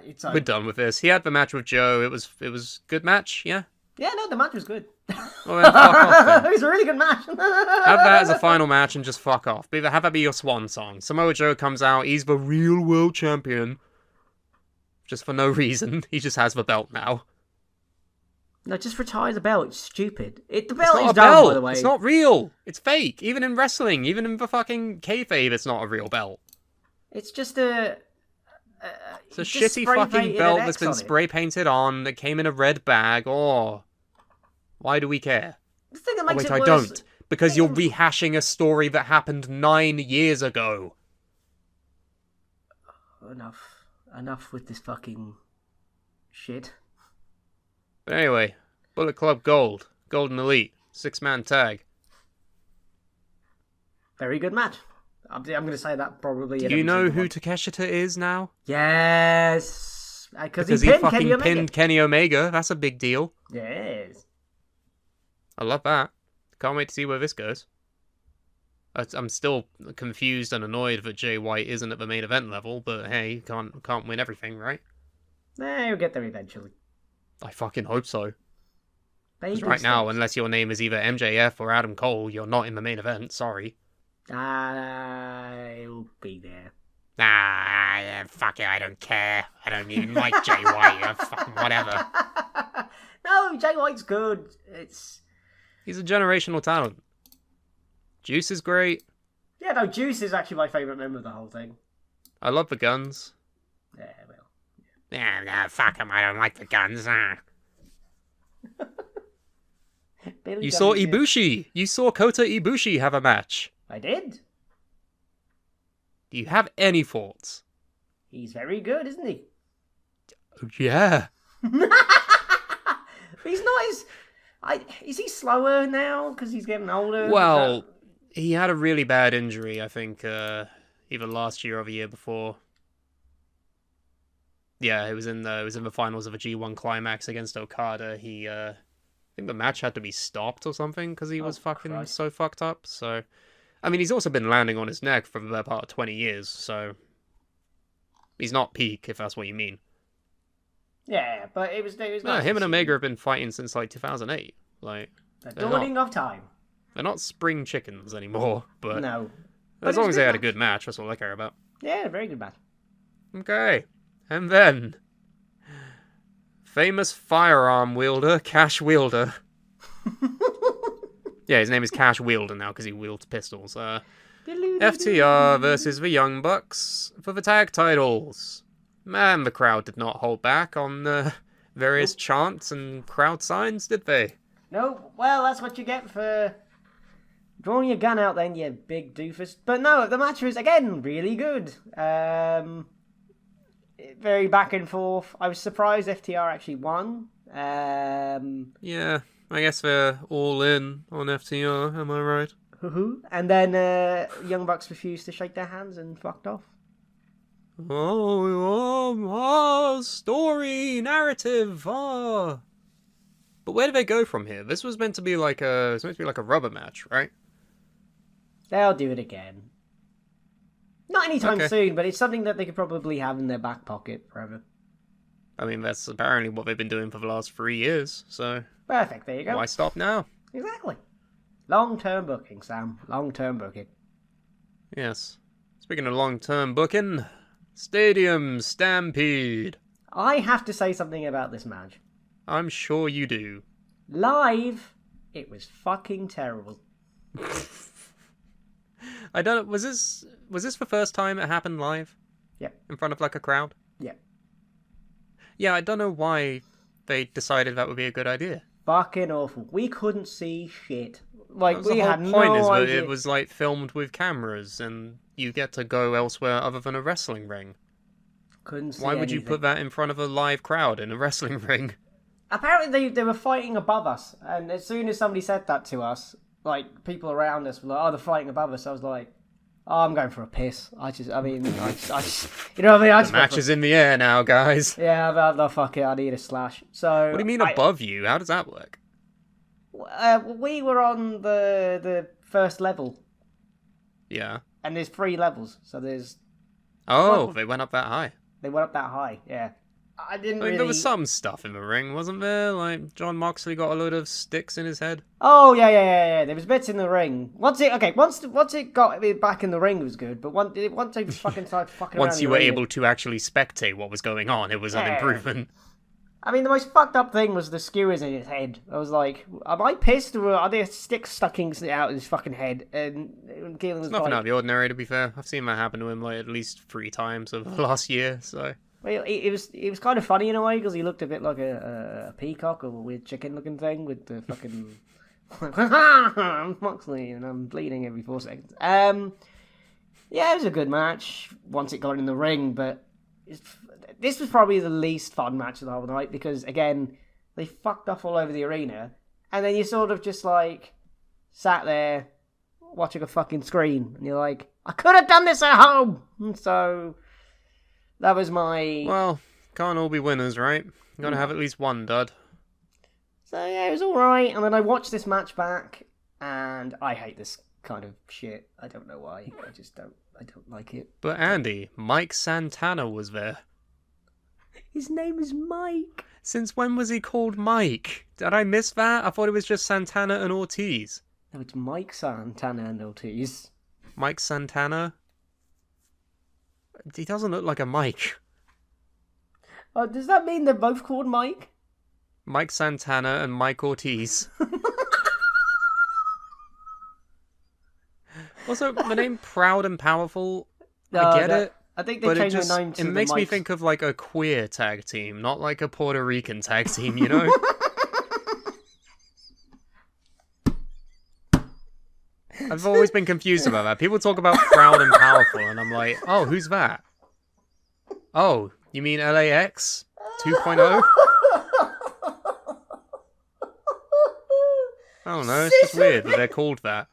It's We're done with this. He had the match with Joe. It was good match, yeah? Yeah, no, the match was good. Well, then fuck off then. It was a really good match. Have that as a final match and just fuck off. Have that be your swan song. Samoa Joe comes out. He's the real world champion. Just for no reason. He just has the belt now. No, just retire the belt. It's stupid. The It's belt not is a down, belt. by the way. It's not real. It's fake. Even in wrestling. Even in the fucking kayfabe, it's not a real belt. It's just a... It's a just shitty spray fucking painted an belt X that's been on it. spray painted on, that came in a red bag. Oh. Why do we care? The thing that Oh, makes wait, it I worse... don't. Because you're rehashing a story that happened 9 years ago. Enough with this fucking shit. But anyway, Bullet Club Gold. Golden Elite. 6-man tag. Very good match. I'm going to say that probably. Do you know who Takeshita is now? Yes. Because he fucking pinned Kenny Omega. That's a big deal. Yes. I love that. Can't wait to see where this goes. I'm still confused and annoyed that Jay White isn't at the main event level, but hey, can't win everything, right? He'll get there eventually. I fucking hope so. Baby 'Cause right now, steps. unless your name is either MJF or Adam Cole, you're not in the main event. Sorry. I'll be there. Nah, yeah, fuck it, I don't care. I don't even like Jay White. Fucking whatever. No, Jay White's good. He's a generational talent. Juice is great. Yeah, no, Juice is actually my favourite member of the whole thing. I love the guns. Yeah, well. Yeah, nah, fuck him. I don't like the guns. Billy You Gunn saw is good. Ibushi. You saw Kota Ibushi have a match. I did. Do you have any thoughts? He's very good, isn't he? Yeah. He's not as... Is he slower now because he's getting older? Well, he had a really bad injury, I think, either last year or the year before. Yeah, it was in the finals of a G1 climax against Okada. I think the match had to be stopped or something because he was fucking Christ. so fucked up. So, I mean, he's also been landing on his neck for the better part of 20 years, so he's not peak, if that's what you mean. Yeah, but it was No, nice him to and see. Omega have been fighting since like 2008. Like, The they're dawning of time. they're not spring chickens anymore, but No. But as it long was as they good had a match. good match, that's all I care about. Yeah, very good match. Okay. And then famous firearm wielder, Cash Wielder. Yeah, his name is Cash Wielder now because he wields pistols. FTR versus the Young Bucks for the tag titles. Man, the crowd did not hold back on various chants and crowd signs, did they? No, well, that's what you get for drawing your gun out then, you big doofus. But no, the match was, again, really good. Very back and forth. I was surprised FTR actually won. Yeah, I guess they're all in on FTR, am I right? And then Young Bucks refused to shake their hands and fucked off. Story, narrative, But where do they go from here? This was meant to be like a rubber match, right? They'll do it again. Not anytime Okay. soon, but it's something that they could probably have in their back pocket forever. I mean, that's apparently what they've been doing for the last 3 years, so Perfect, there you go. why stop now? Exactly. Long-term booking, Sam. Long-term booking. Yes. Speaking of long-term booking, Stadium Stampede. I have to say something about this match. I'm sure you do. Live, it was fucking terrible. I don't know, was this the first time it happened live? Yeah. In front of like a crowd? Yeah. Yeah, I don't know why they decided that would be a good idea. Fucking awful. We couldn't see shit. That Like, was we the whole had point, no is that idea. it was like filmed with cameras and you get to go elsewhere other than a wrestling ring. Couldn't see Why would you anything. put that in front of a live crowd in a wrestling ring? Apparently they were fighting above us, and as soon as somebody said that to us, like, people around us were like, oh, they're fighting above us. I was like, oh, I'm going for a piss. I just, you know what I mean? The match is in the air now, guys. Yeah, no, fuck it, I need a slash. So What do you mean above you? How does that work? we were on the first level, Yeah. and there's 3 levels, so there's... Oh, they went up that high. They went up that high, yeah. I mean, there was some stuff in the ring, wasn't there? Like, John Moxley got a load of sticks in his head. Oh, yeah. There was bits in the ring. Once it got me back in the ring, it was good. But once they fucking started fucking around Once you the were ring, able to actually spectate what was going on, it was an improvement. I mean, the most fucked up thing was the skewers in his head. I was like, am I pissed, or are there sticks stucking out his fucking head? And Keelan was Nothing like... out of the ordinary, to be fair. I've seen that happen to him like at least 3 times over the last year, so... Well, it was kind of funny in a way, because he looked a bit like a peacock or a weird chicken-looking thing with the fucking... I'm Moxley, and I'm bleeding every 4 seconds. Yeah, it was a good match once it got in the ring, but this was probably the least fun match of the whole night, because, again, they fucked off all over the arena, and then you sort of just, like, sat there watching a fucking screen, and you're like, I could have done this at home! And so... That was my... Well, can't all be winners, right? Gotta have at least one dud. So yeah, it was alright, and then I watched this match back, and I hate this kind of shit. I don't know why. I don't like it. But Andy, Mike Santana was there. His name is Mike. Since when was he called Mike? Did I miss that? I thought it was just Santana and Ortiz. No, it's Mike Santana and Ortiz. Mike Santana? He doesn't look like a Mike. Oh, does that mean they're both called Mike? Mike Santana and Mike Ortiz. Also, the name Proud and Powerful, I get it. I think they changed their name to it the makes me Mikes. think of like a queer tag team, not like a Puerto Rican tag team, you know? I've always been confused about that. People talk about Proud and Powerful, and I'm like, oh, who's that? Oh, you mean LAX 2.0? I don't know, it's just weird that they're called that.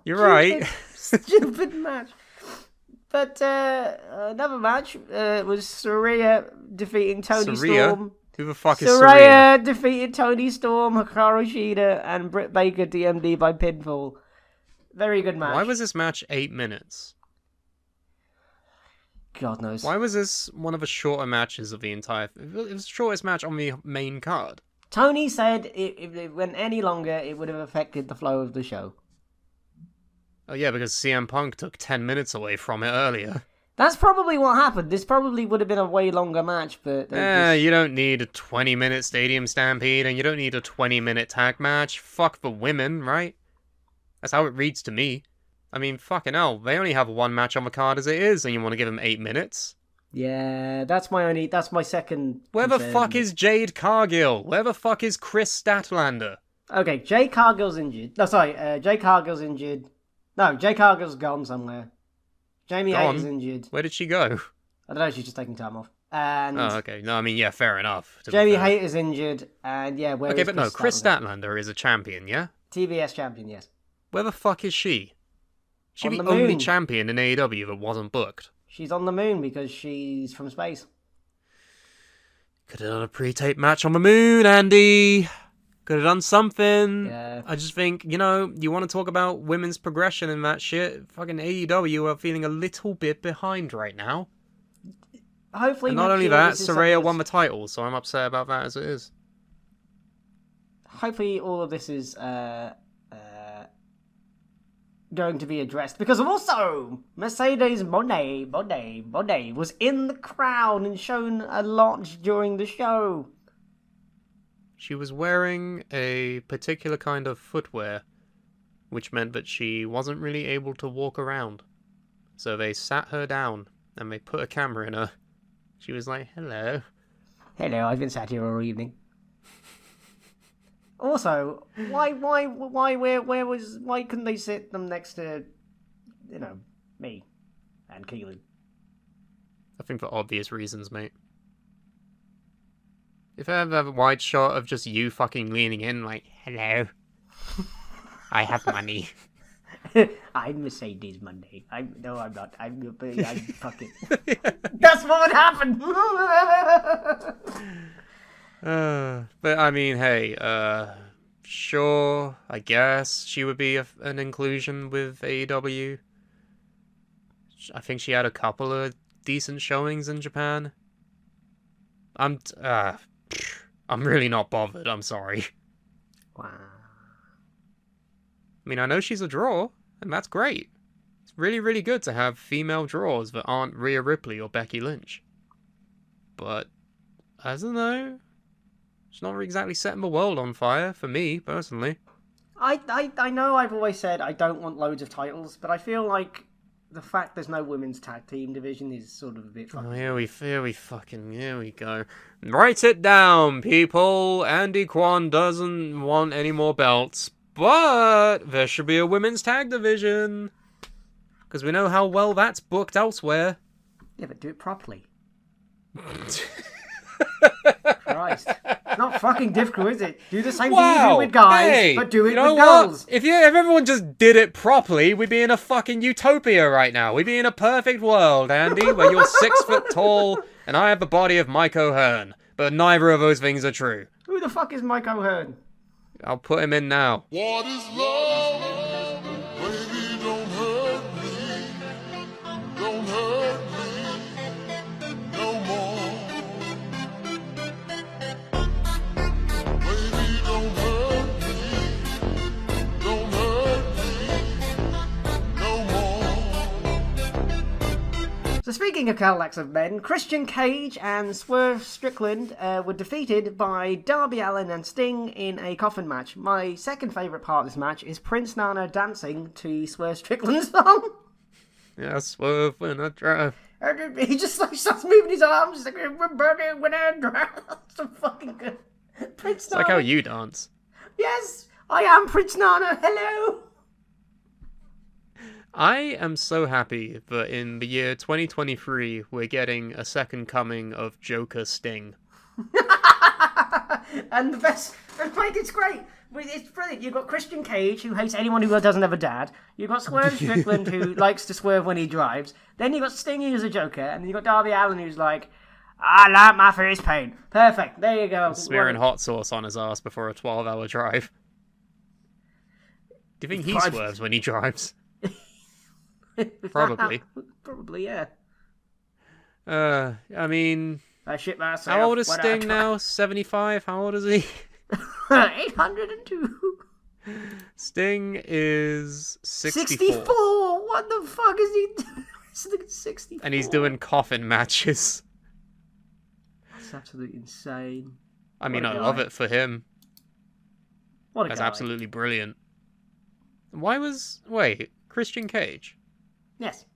You're right. Stupid match. But another match was Saraya defeating Tony Storm. Who the fuck is Saraya? Saraya defeated Tony Storm, Hikaru Shida, and Britt Baker DMD by pinfall. Very good match. Why was this match 8 minutes? God knows. Why was this one of the shorter matches of the entire... It was the shortest match on the main card. Tony said if it went any longer, it would have affected the flow of the show. Oh yeah, because CM Punk took 10 minutes away from it earlier. That's probably what happened. This probably would have been a way longer match, but... You don't need a 20-minute Stadium Stampede, and you don't need a 20-minute tag match. Fuck the women, right? That's how it reads to me. I mean, fucking hell, they only have one match on the card as it is, and you want to give them 8 minutes? Yeah, that's my second... Where the concern. fuck is Jade Cargill? Where the fuck is Chris Statlander? Okay, Jade Cargill's injured. No, sorry, Jade Cargill's injured. No, Jade Cargill's gone somewhere. Jamie Hayter's injured. Where did she go? I don't know, she's just taking time off. And Oh, okay. No, I mean, yeah, fair enough. Jamie Hayter's injured, and yeah, where Okay, is but no, Chris Statlander is a champion, yeah? TBS champion, yes. Where the fuck is she? She's On the the only moon. champion in AEW that wasn't booked. She's on the moon because she's from space. Could have done a pre-tape match on the moon, Andy. Could have done something. Yeah. I just think, you want to talk about women's progression and that shit. Fucking AEW are feeling a little bit behind right now. Hopefully, And not next only year that, this is Saraya something won the title, so I'm upset about that as it is. Hopefully all of this is going to be addressed, because also Mercedes Moné was in the crowd and shown a lot during the show. She was wearing a particular kind of footwear which meant that she wasn't really able to walk around. So they sat her down and they put a camera in her. She was like, "Hello." Hello, I've been sat here all evening. Also, why couldn't they sit them next to, me and Keelan? I think for obvious reasons, mate. If I have a wide shot of just you fucking leaning in, like, "Hello, I have money." I'm Mercedes Monday. I'm not. I'm fucking. That's what would happen. But I mean, hey, sure, I guess she would be an inclusion with AEW. I think she had a couple of decent showings in Japan. I'm really not bothered. I'm sorry. Wow. I mean, I know she's a draw, and that's great. It's really, really good to have female draws that aren't Rhea Ripley or Becky Lynch. But, I don't know. It's not exactly setting the world on fire, for me, personally. I know I've always said I don't want loads of titles, but I feel like the fact there's no women's tag team division is sort of a bit fucking... Oh, here we go. Write it down, people. Andy Kwan doesn't want any more belts, but there should be a women's tag division. Because we know how well that's booked elsewhere. Yeah, but do it properly. Christ. It's not fucking difficult, is it? Do the same thing you do with guys, but do it with girls. If everyone just did it properly, we'd be in a fucking utopia right now. We'd be in a perfect world, Andy, where you're 6 foot tall and I have the body of Mike O'Hearn. But neither of those things are true. Who the fuck is Mike O'Hearn? I'll put him in now. What is love? Baby, don't hurt me. Don't hurt me no more. Baby, don't hurt me. Don't hurt me no more. So speaking of Cadillacs of men, Christian Cage and Swerve Strickland were defeated by Darby Allin and Sting in a coffin match. My second favourite part of this match is Prince Nana dancing to Swerve Strickland's song. Yeah, swerve when I drive. He just starts moving his arms. He's like, "We're burning when I drive." So fucking good. Prince It's Nana. like how you dance. Yes, I am Prince Nana. Hello. I am so happy that in the year 2023 we're getting a second coming of Joker Sting. And the best, like, it's great. It's brilliant. You've got Christian Cage, who hates anyone who doesn't have a dad. You've got Swerve Strickland, who likes to swerve when he drives. Then you've got Sting, who's a Joker. And then you've got Darby Allin, who's like, "I like my face paint." Perfect. There you go. Smearing hot sauce on his ass before a 12-hour drive. Do you think he swerves when he drives? Probably. Probably, yeah. I mean... I shit myself. How old is Sting now? 75? How old is he? 802. Sting is 64. 64? What the fuck is he doing? He's 64. And he's doing coffin matches. That's absolutely insane. I mean, What a I love guy. it for him. What a That's guy. absolutely brilliant. Wait, Christian Cage? Yes.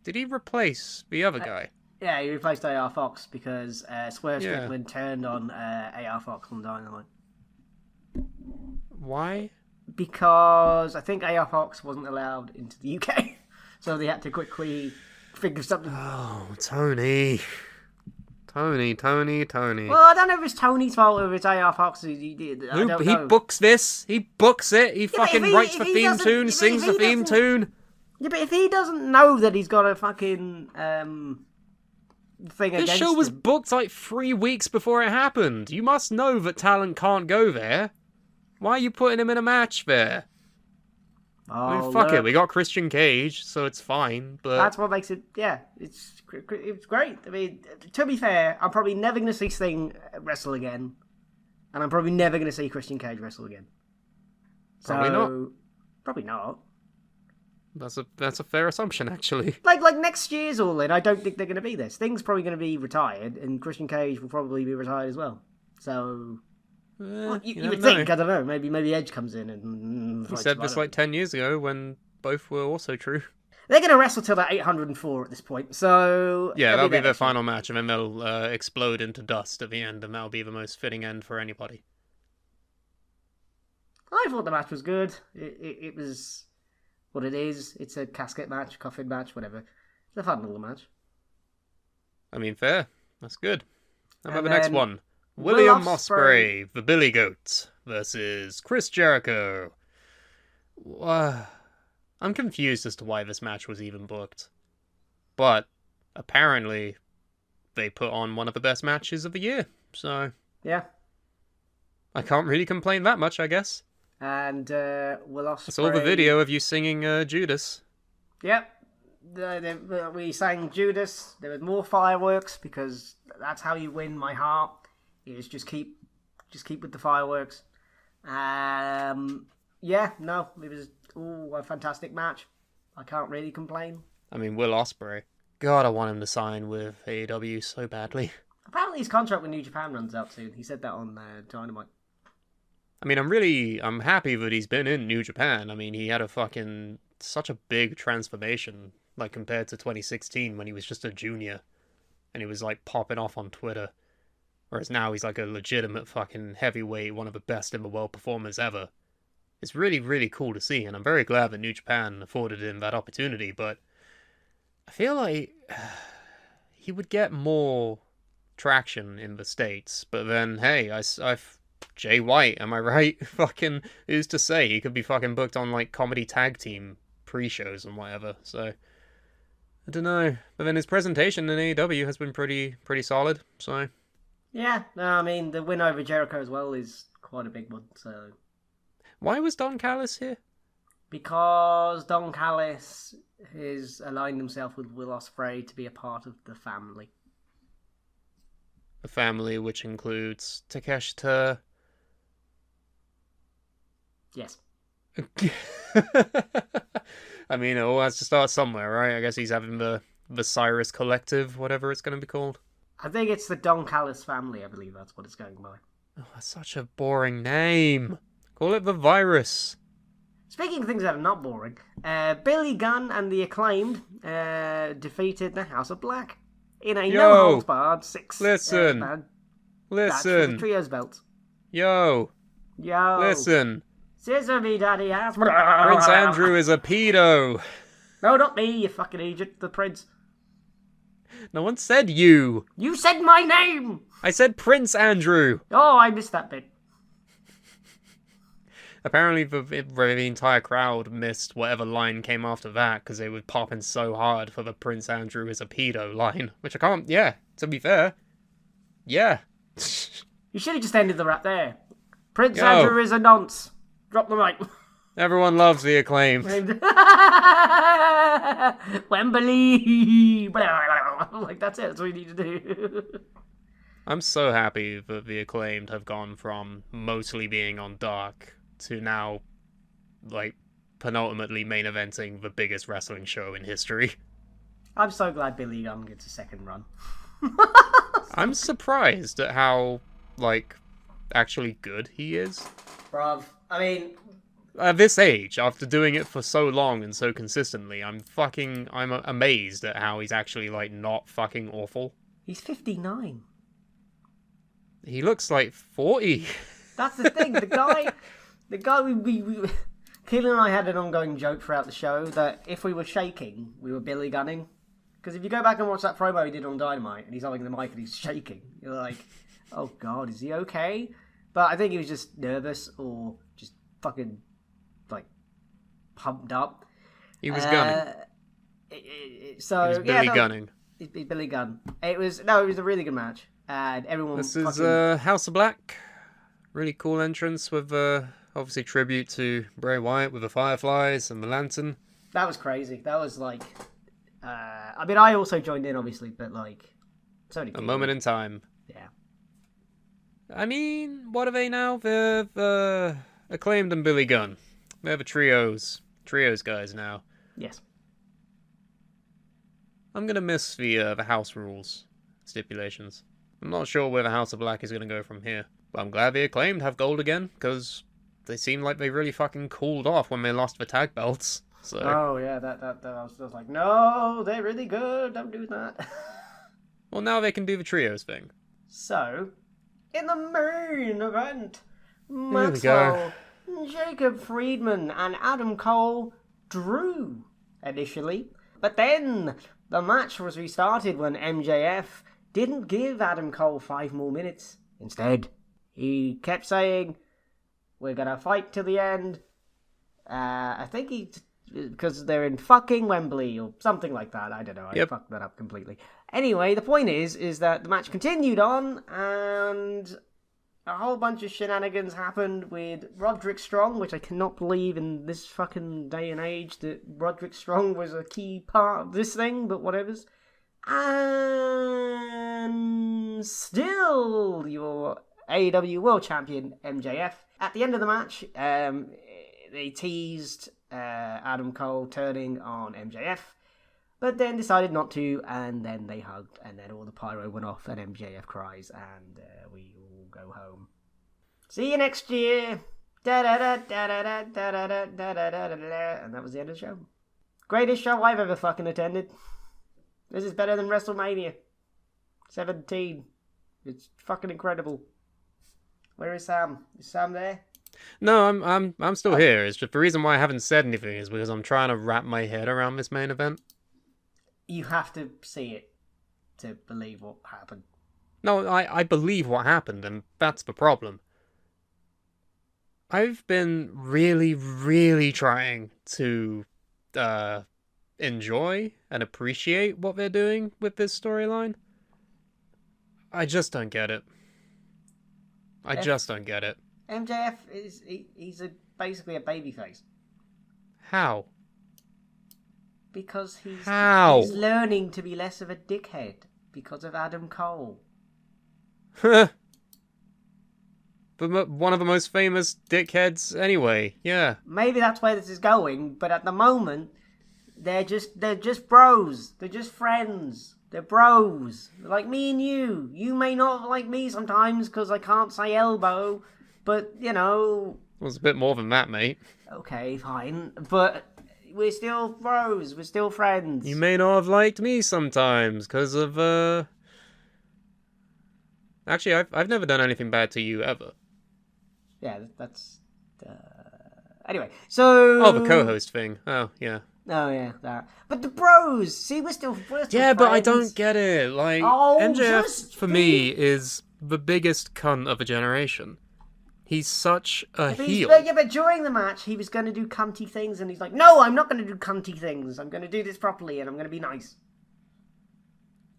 Did he replace the other guy? Yeah, he replaced AR Fox because Swerve Yeah. Strickland turned on AR Fox on Dynamite. Why? Because I think AR Fox wasn't allowed into the UK. So they had to quickly figure something. Oh, Tony. Tony. Well, I don't know if it's Tony's fault or if it's AR Fox. He books this. He books it. He but fucking if he- writes if the he theme doesn't- tune, if sings he the theme doesn't- tune. Yeah, but if he doesn't know that he's got a fucking thing This against show was him. booked like 3 weeks before it happened. You must know that talent can't go there. Why are you putting him in a match there? I mean, fuck it. We got Christian Cage, so it's fine. But That's what makes it. Yeah, it's great. I mean, to be fair, I'm probably never going to see Sting wrestle again, and I'm probably never going to see Christian Cage wrestle again. Probably not. Probably not. that's a fair assumption, actually. Like next year's All In, I don't think they're going to be there. Sting's probably going to be retired, and Christian Cage will probably be retired as well. So, Well, you never would know. think, I don't know, maybe Edge comes in and He fights said him, I this don't like 10 years ago when both were also true. They're going to wrestle till they're 804 at this point, so... Yeah, they'll that'll be there their next week. final match, and then they'll explode into dust at the end, and that'll be the most fitting end for anybody. I thought the match was good. It was what it is. It's a casket match, coffin match, whatever. It's a fun little match. I mean, fair. That's good. How about And the next then one? Will William Ospreay- Ospreay, the Billy Goat, versus Chris Jericho. I'm confused as to why this match was even booked. But apparently they put on one of the best matches of the year, so Yeah. I can't really complain that much, I guess. And Will Ospreay... I saw the video of you singing Judas. Yep. We sang Judas. There was more fireworks because that's how you win my heart. Is just keep with the fireworks. Yeah, no, it was a fantastic match. I can't really complain. I mean, Will Ospreay. God, I want him to sign with AEW so badly. Apparently his contract with New Japan runs out soon. He said that on Dynamite. I mean, I'm happy that he's been in New Japan. I mean, he had such a big transformation, like compared to 2016 when he was just a junior and he was like popping off on Twitter. Whereas now he's like a legitimate fucking heavyweight, one of the best in the world performers ever. It's really, really cool to see, and I'm very glad that New Japan afforded him that opportunity, but I feel like he would get more traction in the States. But then, hey, I've Jay White, am I right? Fucking, who's to say? He could be fucking booked on like comedy tag team pre-shows and whatever, so I don't know. But then his presentation in AEW has been pretty solid, so... Yeah, no, I mean, the win over Jericho as well is quite a big one, so... Why was Don Callis here? Because Don Callis has aligned himself with Will Ospreay to be a part of the family. A family which includes Takeshita. Yes. I mean, it all has to start somewhere, right? I guess he's having the Cyrus Collective, whatever it's going to be called. I think it's the Don Callis family, I believe that's what it's going by. Oh, that's such a boring name. Call it the Virus. Speaking of things that are not boring, Billy Gunn and the Acclaimed defeated the House of Black in a no-holds-barred six Listen. match for Listen. the Trios belt. Yo. Listen. Scissor me, daddy ass. Prince Andrew is a pedo. No, not me, you fucking Egypt, the prince. No one said you. You said my name! I said Prince Andrew. Oh, I missed that bit. Apparently the entire crowd missed whatever line came after that because they were popping so hard for the Prince Andrew is a pedo line. Which I can't, yeah, to be fair. Yeah. You should have just ended the rap there. Prince Yo. Andrew is a nonce. Drop the mic. Everyone loves the Acclaimed. Wembley. Like, that's it. That's what you need to do. I'm so happy that the Acclaimed have gone from mostly being on Dark to now, like, penultimately main eventing the biggest wrestling show in history. I'm so glad Billy Gunn gets a second run. I'm surprised at how, like, actually good he is. Bruv. I mean... At this age, after doing it for so long and so consistently, I'm amazed at how he's actually, like, not fucking awful. He's 59. He looks like 40. That's the thing. The guy we Keelan and I had an ongoing joke throughout the show that if we were shaking, we were Billy Gunning. Because if you go back and watch that promo he did on Dynamite, and he's holding the mic and he's shaking, you're like, oh god, is he okay? But I think he was just nervous or just fucking, like, pumped up. He was gunning. So, He was Billy Gunning. He's Billy Gunn. It was a really good match. And everyone This fucking... is House of Black. Really cool entrance with obviously tribute to Bray Wyatt with the fireflies and the lantern. That was crazy. That was like... I mean, I also joined in, obviously, but like... It's only A moment in time. Yeah. I mean, what are they now? They're Acclaimed and Billy Gunn. They're the trios guys now. Yes. I'm gonna miss the house rules stipulations. I'm not sure where the House of Black is gonna go from here. I'm glad the Acclaimed have gold again, because they seem like they really fucking cooled off when they lost the tag belts. So Oh yeah, that I was just like, no, they're really good. Don't do that. well, now they can do the trios thing. So, in the main event, we Maxwell, Jacob Friedman, and Adam Cole drew initially, but then the match was restarted when MJF didn't give Adam Cole 5 more minutes. Instead, he kept saying, "We're gonna fight to the end." I think because they're in fucking Wembley or something like that. I don't know. I fucked that up completely. Anyway, the point is that the match continued on, and a whole bunch of shenanigans happened with Roderick Strong, which I cannot believe in this fucking day and age that Roderick Strong was a key part of this thing, but whatevers. And still, your AEW World Champion, MJF. At the end of the match, they teased Adam Cole turning on MJF, but then decided not to, and then they hugged, and then all the pyro went off, and MJF cries, and we all go home. See you next year. And that was the end of the show. Greatest show I've ever fucking attended. This is better than WrestleMania 17. It's fucking incredible. Where is Sam? Is Sam there? No, I'm still here. It's just the reason why I haven't said anything is because I'm trying to wrap my head around this main event. You have to see it to believe what happened. No, I believe what happened, and that's the problem. I've been really, really trying to enjoy and appreciate what they're doing with this storyline. I just don't get it. I just don't get it. MJF he's basically a babyface. How? Because he's learning to be less of a dickhead because of Adam Cole. But one of the most famous dickheads anyway, yeah. Maybe that's where this is going, but at the moment, they're just bros. They're just friends. They're bros. They're like me and you. You may not like me sometimes because I can't say elbow, but, you know... Well, it's a bit more than that, mate. Okay, fine. But we're still bros. We're still friends. You may not have liked me sometimes because of, Actually, I've never done anything bad to you, ever. Yeah, that's... Anyway, so... Oh, the co-host thing. Oh, yeah. Oh, yeah, that. But the bros! See, we're still yeah, friends. but I don't get it. Like, MJF, for me, is the biggest cunt of a generation. He's such a heel. Yeah, but during the match, he was going to do cunty things, and he's like, no, I'm not going to do cunty things. I'm going to do this properly, and I'm going to be nice.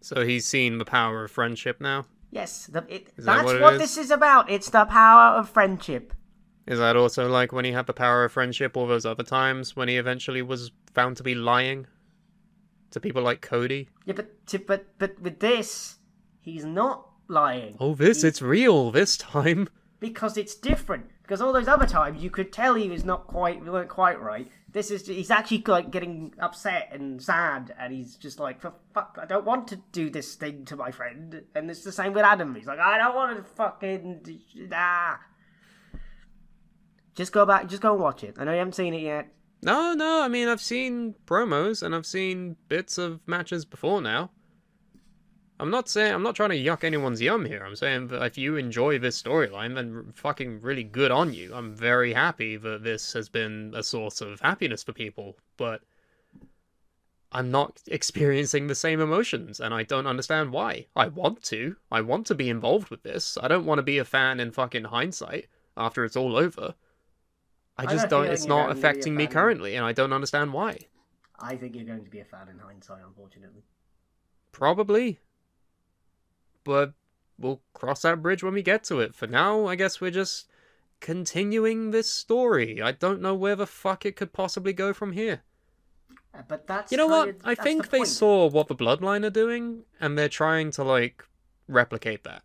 So he's seen the power of friendship now? Yes, that's what this is about. It's the power of friendship. Is that also like when he had the power of friendship all those other times when he eventually was found to be lying to people like Cody? Yeah, but with this, he's not lying. Oh, it's real this time. Because it's different. Because all those other times, you could tell he weren't quite right. He's actually like getting upset and sad, and he's just like, for fuck, I don't want to do this thing to my friend. And it's the same with Adam. He's like, I don't want to fucking Just go and watch it. I know you haven't seen it yet. No, I mean, I've seen promos and I've seen bits of matches before now. I'm not trying to yuck anyone's yum here. I'm saying that if you enjoy this storyline, then fucking really good on you. I'm very happy that this has been a source of happiness for people, but I'm not experiencing the same emotions, and I don't understand why. I want to be involved with this. I don't want to be a fan in fucking hindsight after it's all over. I just don't, it's not affecting me currently, and I don't understand why. I think you're going to be a fan in hindsight, unfortunately. Probably. But we'll cross that bridge when we get to it. For now, I guess we're just continuing this story. I don't know where the fuck it could possibly go from here. But that's... You know what? I think they saw what the Bloodline are doing, and they're trying to, like, replicate that.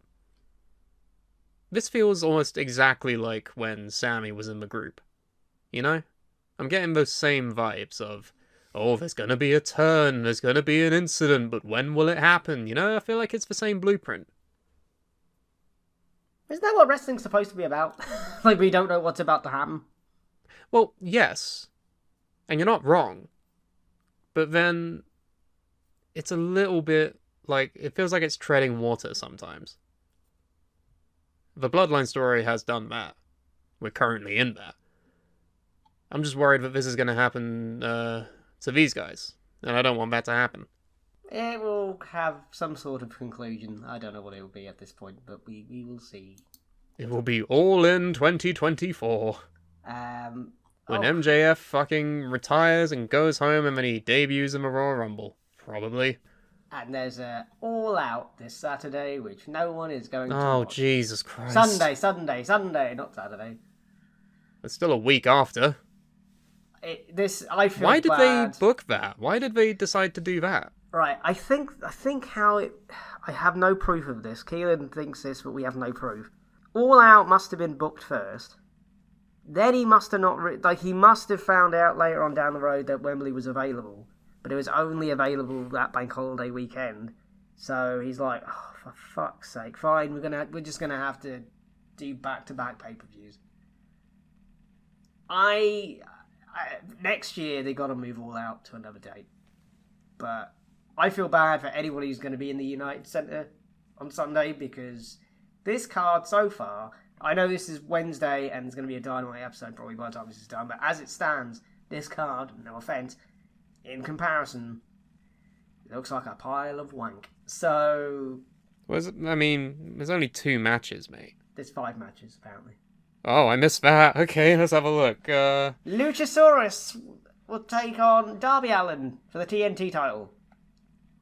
This feels almost exactly like when Sammy was in the group. You know? I'm getting those same vibes of... oh, there's gonna be a turn, there's gonna be an incident, but when will it happen? You know, I feel like it's the same blueprint. Isn't that what wrestling's supposed to be about? Like, we don't know what's about to happen. Well, yes. And you're not wrong. But then it's a little bit like, it feels like it's treading water sometimes. The Bloodline story has done that. We're currently in that. I'm just worried that this is going to happen to these guys. And I don't want that to happen. It will have some sort of conclusion. I don't know what it will be at this point, but we will see. It will be All In 2024. When MJF fucking retires and goes home and then he debuts in the Royal Rumble. Probably. And there's a All Out this Saturday, which no one is going to Oh, watch. Jesus Christ. Sunday, not Saturday. It's still a week after. I feel Why did bad. they book that? Why did they decide to do that? Right, I think how it... I have no proof of this. Keelan thinks this, but we have no proof. All Out must have been booked first. Then he must have not... he must have found out later on down the road that Wembley was available. But it was only available that bank holiday weekend. So he's like, oh, for fuck's sake. Fine, we're just gonna have to do back-to-back pay-per-views. Next year, they got to move All Out to another date. But I feel bad for anyone who's going to be in the United Center on Sunday, because this card so far, I know this is Wednesday and there's going to be a Dynamite episode probably by the time this is done, but as it stands, this card, no offense, in comparison, it looks like a pile of wank. So... there's only 2 matches, mate. There's 5 matches, apparently. Oh, I missed that. Okay, let's have a look. Luchasaurus will take on Darby Allin for the TNT title.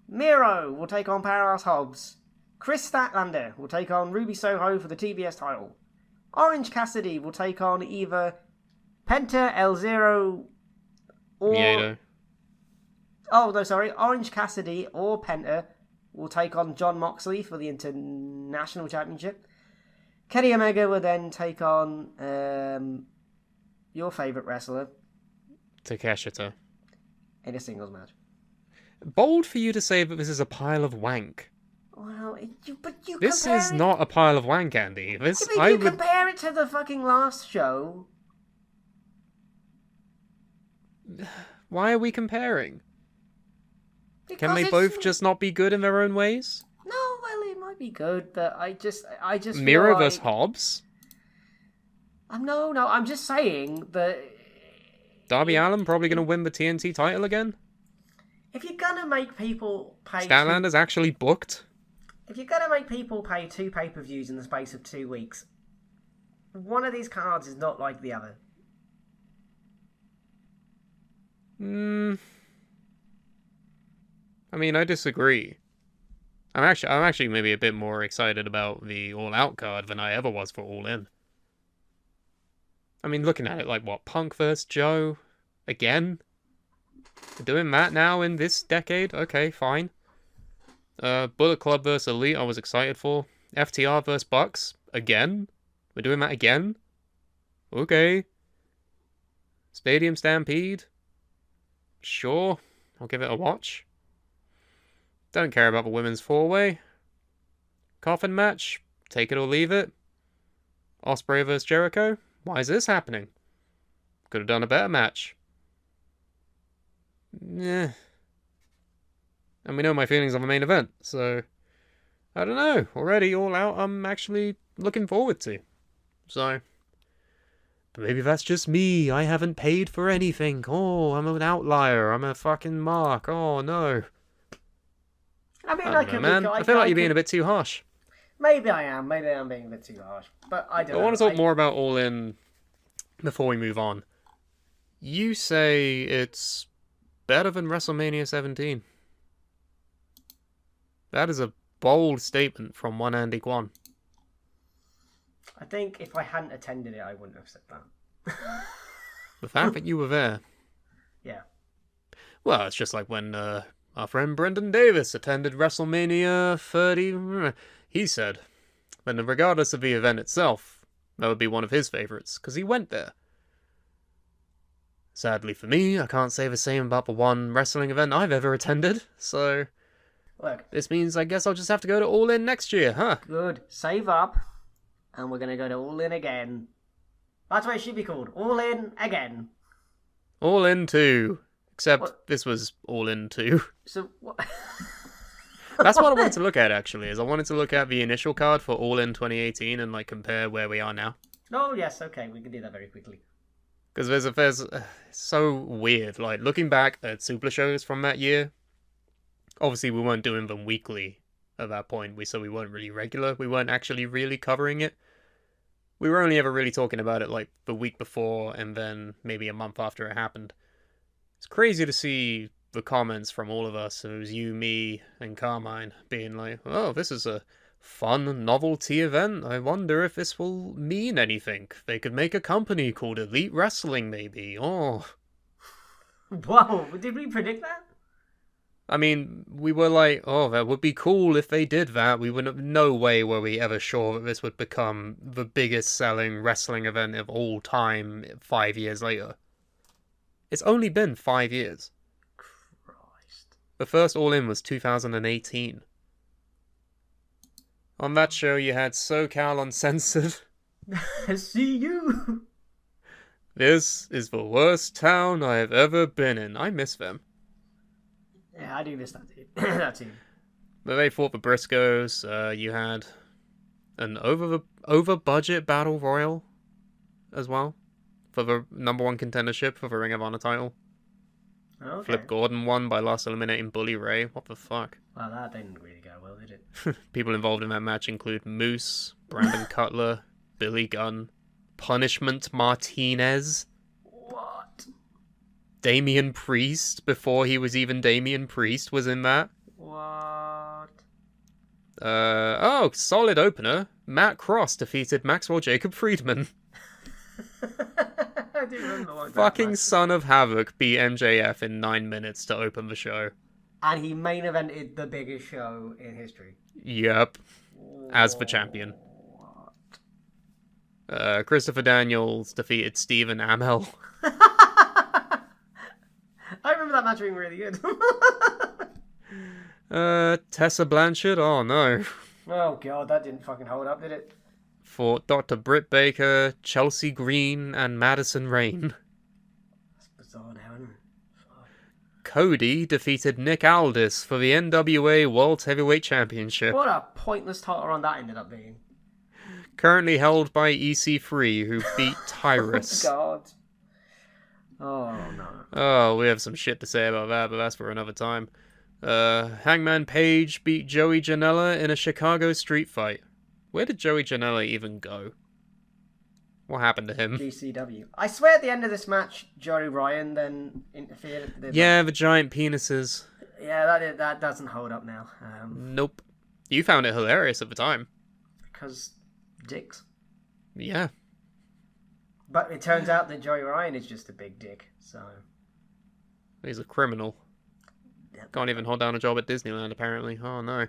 Miro will take on Powerhouse Hobbs. Chris Statlander will take on Ruby Soho for the TBS title. Orange Cassidy will take on either Penta El Zero or... Miedo. Oh, no, sorry. Orange Cassidy or Penta will take on John Moxley for the International Championship. Kenny Omega will then take on your favourite wrestler Takeshita. in a singles match. Bold for you to say that this is a pile of wank. Well, This is not a pile of wank, Andy. This, If you compare it to the fucking last show... Why are we comparing? Can they because both it's- just not be good in their own ways? No, well, it might be good, but I just feel Miro like... vs. Hobbs? No, I'm just saying that... Darby Allin probably going to win the TNT title again? If you're gonna make people pay... Statlander's actually booked? If you're gonna make people pay 2 pay-per-views in the space of 2 weeks, one of these cards is not like the other. I disagree. I'm actually maybe a bit more excited about the All Out card than I ever was for All In. Looking at it like, what, Punk vs. Joe? Again? We're doing that now in this decade? Okay, fine. Bullet Club vs. Elite, I was excited for. FTR vs. Bucks? Again? We're doing that again? Okay. Stadium Stampede? Sure, I'll give it a watch. Don't care about the women's 4-way. Coffin match? Take it or leave it. Ospreay vs. Jericho? Why is this happening? Could have done a better match. And we know my feelings on the main event, so... I don't know. Already, All Out, I'm actually looking forward to. So... But maybe that's just me. I haven't paid for anything. Oh, I'm an outlier. I'm a fucking mark. Oh, no. I mean, I don't know, man. I feel like you're being a bit too harsh. Maybe I am. Maybe I'm being a bit too harsh. But I don't know. I want to talk more about All In before we move on. You say it's better than WrestleMania 17. That is a bold statement from one Andy Kwan. I think if I hadn't attended it, I wouldn't have said that. The fact that you were there. Yeah. Well, it's just like when our friend Brendan Davis attended WrestleMania 30. He said, that regardless of the event itself, that would be one of his favorites, because he went there. Sadly for me, I can't say the same about the one wrestling event I've ever attended, so... Look. This means I guess I'll just have to go to All In next year, huh? Good. Save up. and we're gonna go to All In again. That's what it should be called. All In again. All In 2. Except What? this was All In 2. So what? That's what I wanted to look at, actually, is I wanted to look at the initial card for All In 2018 and, like, compare where we are now. Oh, yes, okay, we can do that very quickly. Because there's so weird, like, looking back at Suplah shows from that year, obviously we weren't doing them weekly at that point, so we weren't really regular, we weren't actually really covering it. We were only ever really talking about it, like, the week before, and then maybe a month after it happened. It's crazy to see the comments from all of us, it was you, me, and Carmine, being like, oh, this is a fun novelty event, I wonder if this will mean anything. They could make a company called Elite Wrestling, maybe, oh. Whoa, did we predict that? I mean, we were like, oh, that would be cool if they did that. We were no way were we ever sure that this would become the biggest selling wrestling event of all time 5 years later. It's only been 5 years. Christ. The first All In was 2018. On that show, you had SoCal Uncensored. See you. This is the worst town I have ever been in. I miss them. Yeah, I do miss that team. That team. But they fought the Briscoes. You had an over budget battle royal as well for the number one contendership for the Ring of Honor title. Okay. Flip Gordon won by last eliminating Bully Ray. What the fuck? Well, that didn't really go well, did it? People involved in that match include Moose, Brandon Cutler, Billy Gunn, Punishment Martinez, What? Damian Priest, before he was even Damian Priest, was in that. What? Solid opener. Matt Cross defeated Maxwell Jacob Friedman. I do remember one. Fucking Son of Havoc beat MJF in 9 minutes to open the show. And he main evented the biggest show in history. Yep. As the champion. Christopher Daniels defeated Stephen Amell. I remember that match being really good. Tessa Blanchard? Oh no. Oh god, that didn't fucking hold up, did it? Fought Dr. Britt Baker, Chelsea Green, and Madison Rain. That's bizarre now, isn't it? Fuck. Cody defeated Nick Aldis for the NWA World Heavyweight Championship. What a pointless title run that ended up being. Currently held by EC3, who beat Tyrus. God. Oh no. Oh, we have some shit to say about that, but that's for another time. Hangman Page beat Joey Janela in a Chicago street fight. Where did Joey Janela even go? What happened to him? GCW. I swear at the end of this match, Joey Ryan then interfered. Yeah, the giant penises. Yeah, that doesn't hold up now. Nope. You found it hilarious at the time. Because dicks. Yeah. But it turns out that Joey Ryan is just a big dick, so... He's a criminal. Yep. Can't even hold down a job at Disneyland, apparently. Oh, no.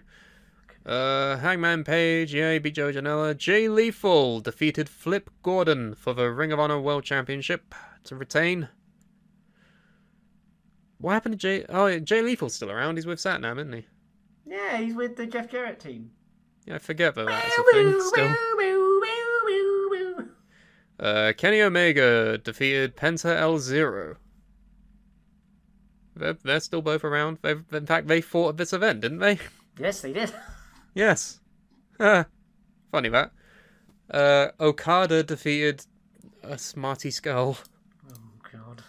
Hangman Page, yeah, he beat Joey Janela. Jay Lethal defeated Flip Gordon for the Ring of Honor World Championship to retain. What happened to Jay... Oh, Jay Lethal's still around. He's with Satnam, isn't he? Yeah, he's with the Jeff Jarrett team. Yeah, I forget that that's a thing still. Kenny Omega defeated Penta El Zero. They're still both around. In fact, they fought at this event, didn't they? Yes, they did. Yes. Funny that. Okada defeated a Smarty Skull. Oh, God.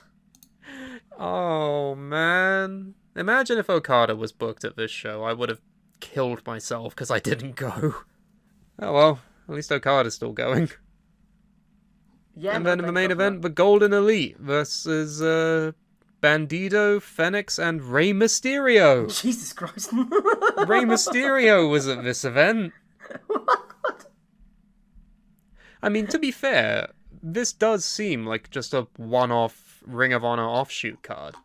Oh, man. Imagine if Okada was booked at this show. I would have killed myself because I didn't go. Oh, well. At least Okada's still going. Yeah, And then in the main event, the Golden Elite versus Bandido, Fenix, and Rey Mysterio. Jesus Christ. Rey Mysterio was at this event. What? I mean, to be fair, this does seem like just a one-off Ring of Honor offshoot card.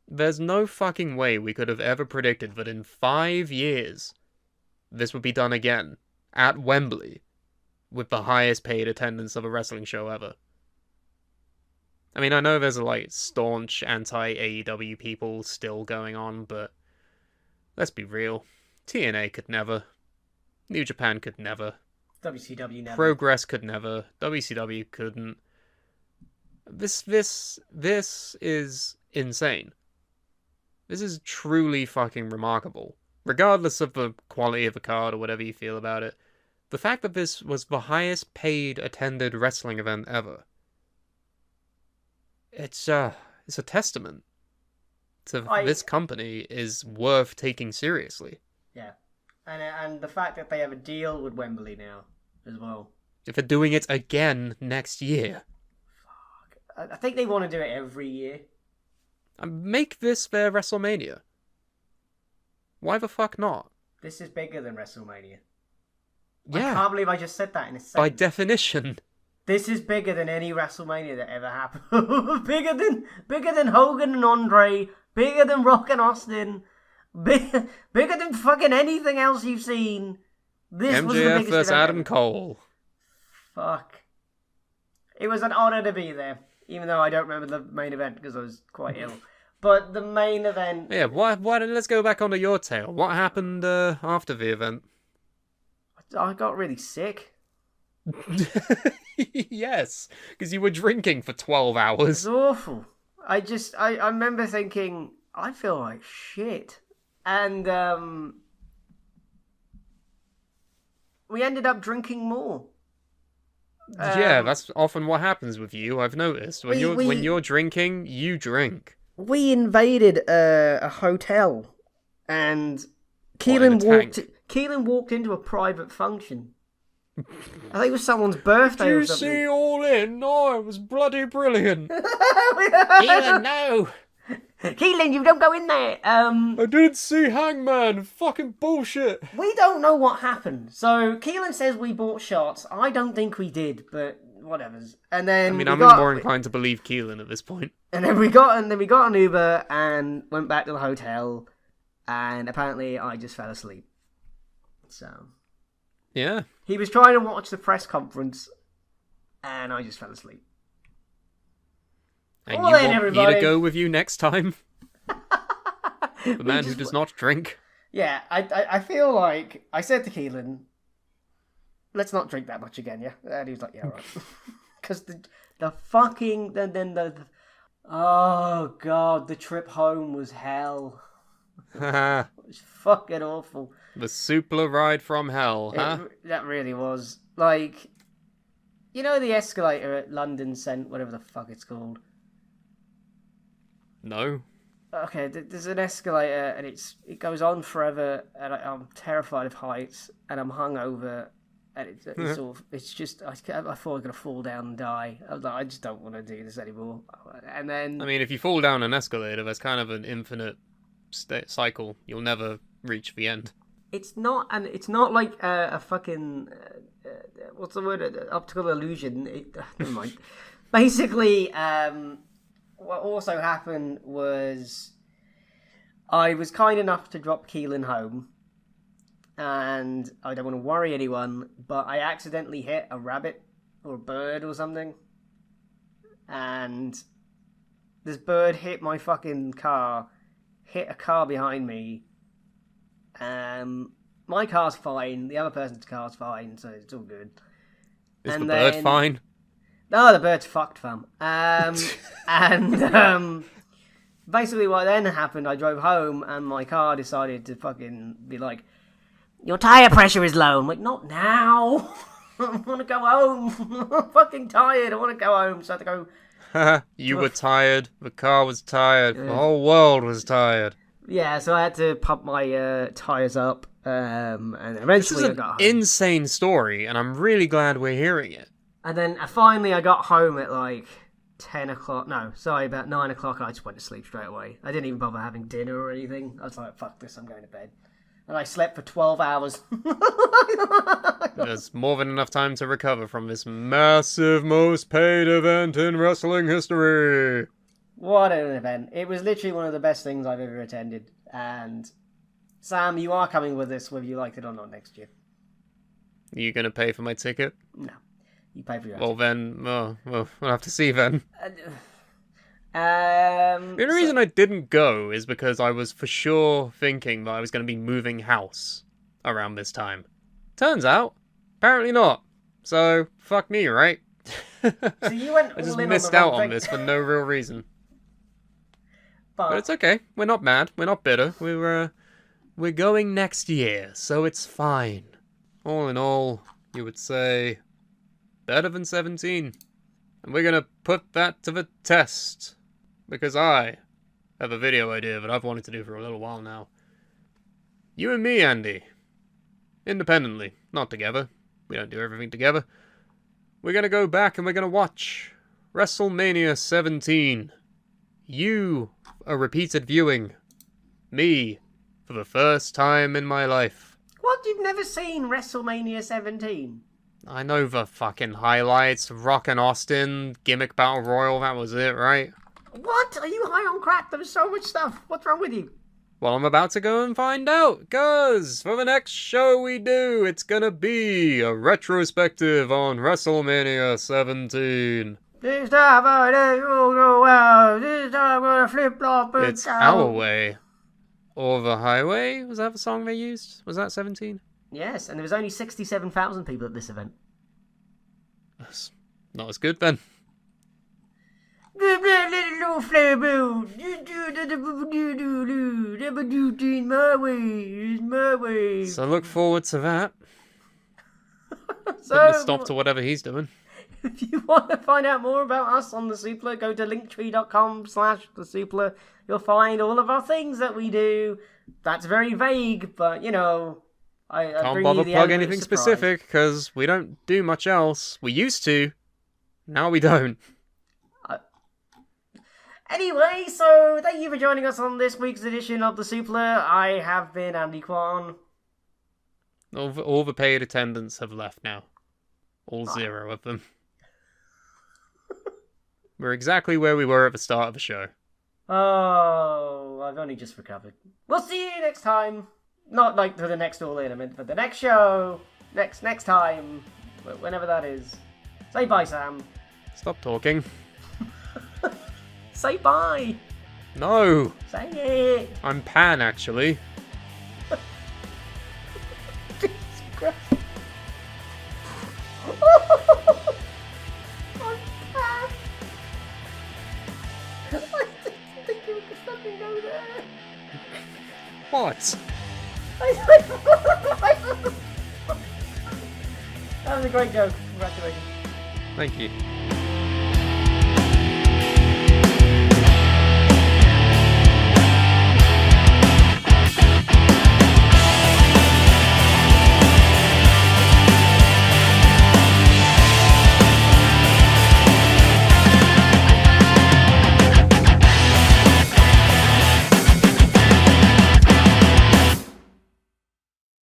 There's no fucking way we could have ever predicted that in 5 years, this would be done again, at Wembley, with the highest paid attendance of a wrestling show ever. I mean, I know there's staunch anti-AEW people still going on, but let's be real. TNA could never. New Japan could never. WCW never. Progress could never. WCW couldn't. This is insane. This is truly fucking remarkable. Regardless of the quality of the card or whatever you feel about it, the fact that this was the highest paid attended wrestling event ever, it's a testament to this company is worth taking seriously. Yeah, and the fact that they have a deal with Wembley now as well. If they're doing it again next year. I think they want to do it every year. And make this their WrestleMania. Why the fuck not? This is bigger than WrestleMania. Yeah. I can't believe I just said that in a sentence. By definition. This is bigger than any WrestleMania that ever happened. bigger than Hogan and Andre. Bigger than Rock and Austin. Bigger than fucking anything else you've seen. This was the MJF biggest vs. event Adam ever. Cole. Fuck. It was an honour to be there. Even though I don't remember the main event because I was quite ill. But the main event... Yeah, why let's go back onto your tale. What happened after the event? I got really sick. Yes, because you were drinking for 12 It hours. was awful. I remember thinking, I feel like shit. And we ended up drinking more. Yeah, that's often what happens with you, I've noticed. When you're drinking, you drink. We invaded a hotel, and Keelan walked into a private function. I think it was someone's birthday Did or you something. see All In? Oh, it was bloody brilliant. Keelan, no! Keelan, you don't go in there. I didn't see Hangman. Fucking bullshit. We don't know what happened. So Keelan says we bought shots. I don't think we did, but whatever's. And then I'm more inclined to believe Keelan at this point. And then we got an Uber and went back to the hotel, and apparently I just fell asleep. So Yeah. he was trying to watch the press conference, and I just fell asleep. And Well you then, want me everybody. to go with you next time? The man who does not drink. Yeah, I feel like I said to Keelan, let's not drink that much again, yeah? And he was like, yeah, right. Because the fucking... Oh, God, the trip home was hell. The It was fucking awful. Suplah ride from hell, huh? That really was. Like, you know the escalator at London Cent, whatever the fuck it's called? No. Okay, there's an escalator, and it goes on forever, and I'm terrified of heights, and I'm hungover, and it's just I thought I was gonna fall down and die. I was like, I just don't want to do this anymore. And then I mean, if you fall down an escalator, that's kind of an infinite cycle. You'll never reach the end. it's not like a fucking what's the word? Optical illusion. Never mind. Basically, what also happened was I was kind enough to drop Keelan home, and I don't want to worry anyone, but I accidentally hit a rabbit or a bird or something, and this bird hit my fucking car, hit a car behind me. My car's fine, the other person's car's fine, so it's all good. Is And the bird then- fine? No, the bird's fucked, fam. Basically what then happened, I drove home and my car decided to fucking be like, your tyre pressure is low. I'm like, not now. I want to go home. I'm fucking tired. I want to go home. So I had to go. You were tired, the car was tired, the whole world was tired. Yeah, so I had to pump my tyres up. And This is eventually I an got home. insane story, and I'm really glad we're hearing it. And then finally I got home at like 10 o'clock. No, sorry, about 9 o'clock. I just went to sleep straight away. I didn't even bother having dinner or anything. I was like, fuck this, I'm going to bed. And I slept for 12 hours. There's more than enough time to recover from this massive, most paid event in wrestling history. What an event. It was literally one of the best things I've ever attended. And Sam, you are coming with us whether you liked it or not next year. Are you going to pay for my ticket? No. You pay for your Well then, we'll have to see then. The The only reason I didn't go is because I was for sure thinking that I was going to be moving house around this time. Turns out, Apparently not. So, fuck me, right? So you went I just all in missed on the out wrong on thing. this for no real reason. But But it's okay. We're not mad. We're not bitter. We're going next year, so it's fine. All in all, you would say better than 17. And we're gonna put that to the test. Because I have a video idea that I've wanted to do for a little while now. You and me, Andy. Independently, not together. We don't do everything together. We're gonna go back and we're gonna watch WrestleMania 17. You, a repeated viewing. Me, for the first time in my life. what? You've never seen WrestleMania 17? I know the fucking highlights. Rock and Austin, gimmick battle royal, that was it, right? What? Are you high on crack? There was so much stuff. What's wrong with you? Well, I'm about to go and find out, cause for the next show we do, it's gonna be a retrospective on WrestleMania 17. This time I go out. This time I'm gonna flip flop and It's Our Way. Or The Highway? Was that the song they used? Was that 17? Yes, and there was only 67,000 people at this event. That's not as good then. My way. So look forward to that. Putting a So, stop to whatever he's doing. if you want to find out more about us on the Suplah, go to linktree.com/the Suplah. You'll find all of our things that we do. That's very vague, but you know, I Can't bring bother you the plug element of anything surprise. specific, because we don't do much else. We used to. Now we don't. Anyway, so thank you for joining us on this week's edition of the Suplah. I have been Andy Kwan. All the paid attendants have left now. All 0 of them. We're exactly where we were at the start of the show. Oh, I've only just recovered. We'll see you next time. Not like for the next All In, I meant for the next show. Next time. Whenever that is. Say bye, Sam. Stop talking. Say bye. No! Say it. I'm Pan, actually. Jesus Christ. I'm bad. I didn't think you could fucking go there. What? That was a great joke. Congratulations. Thank you.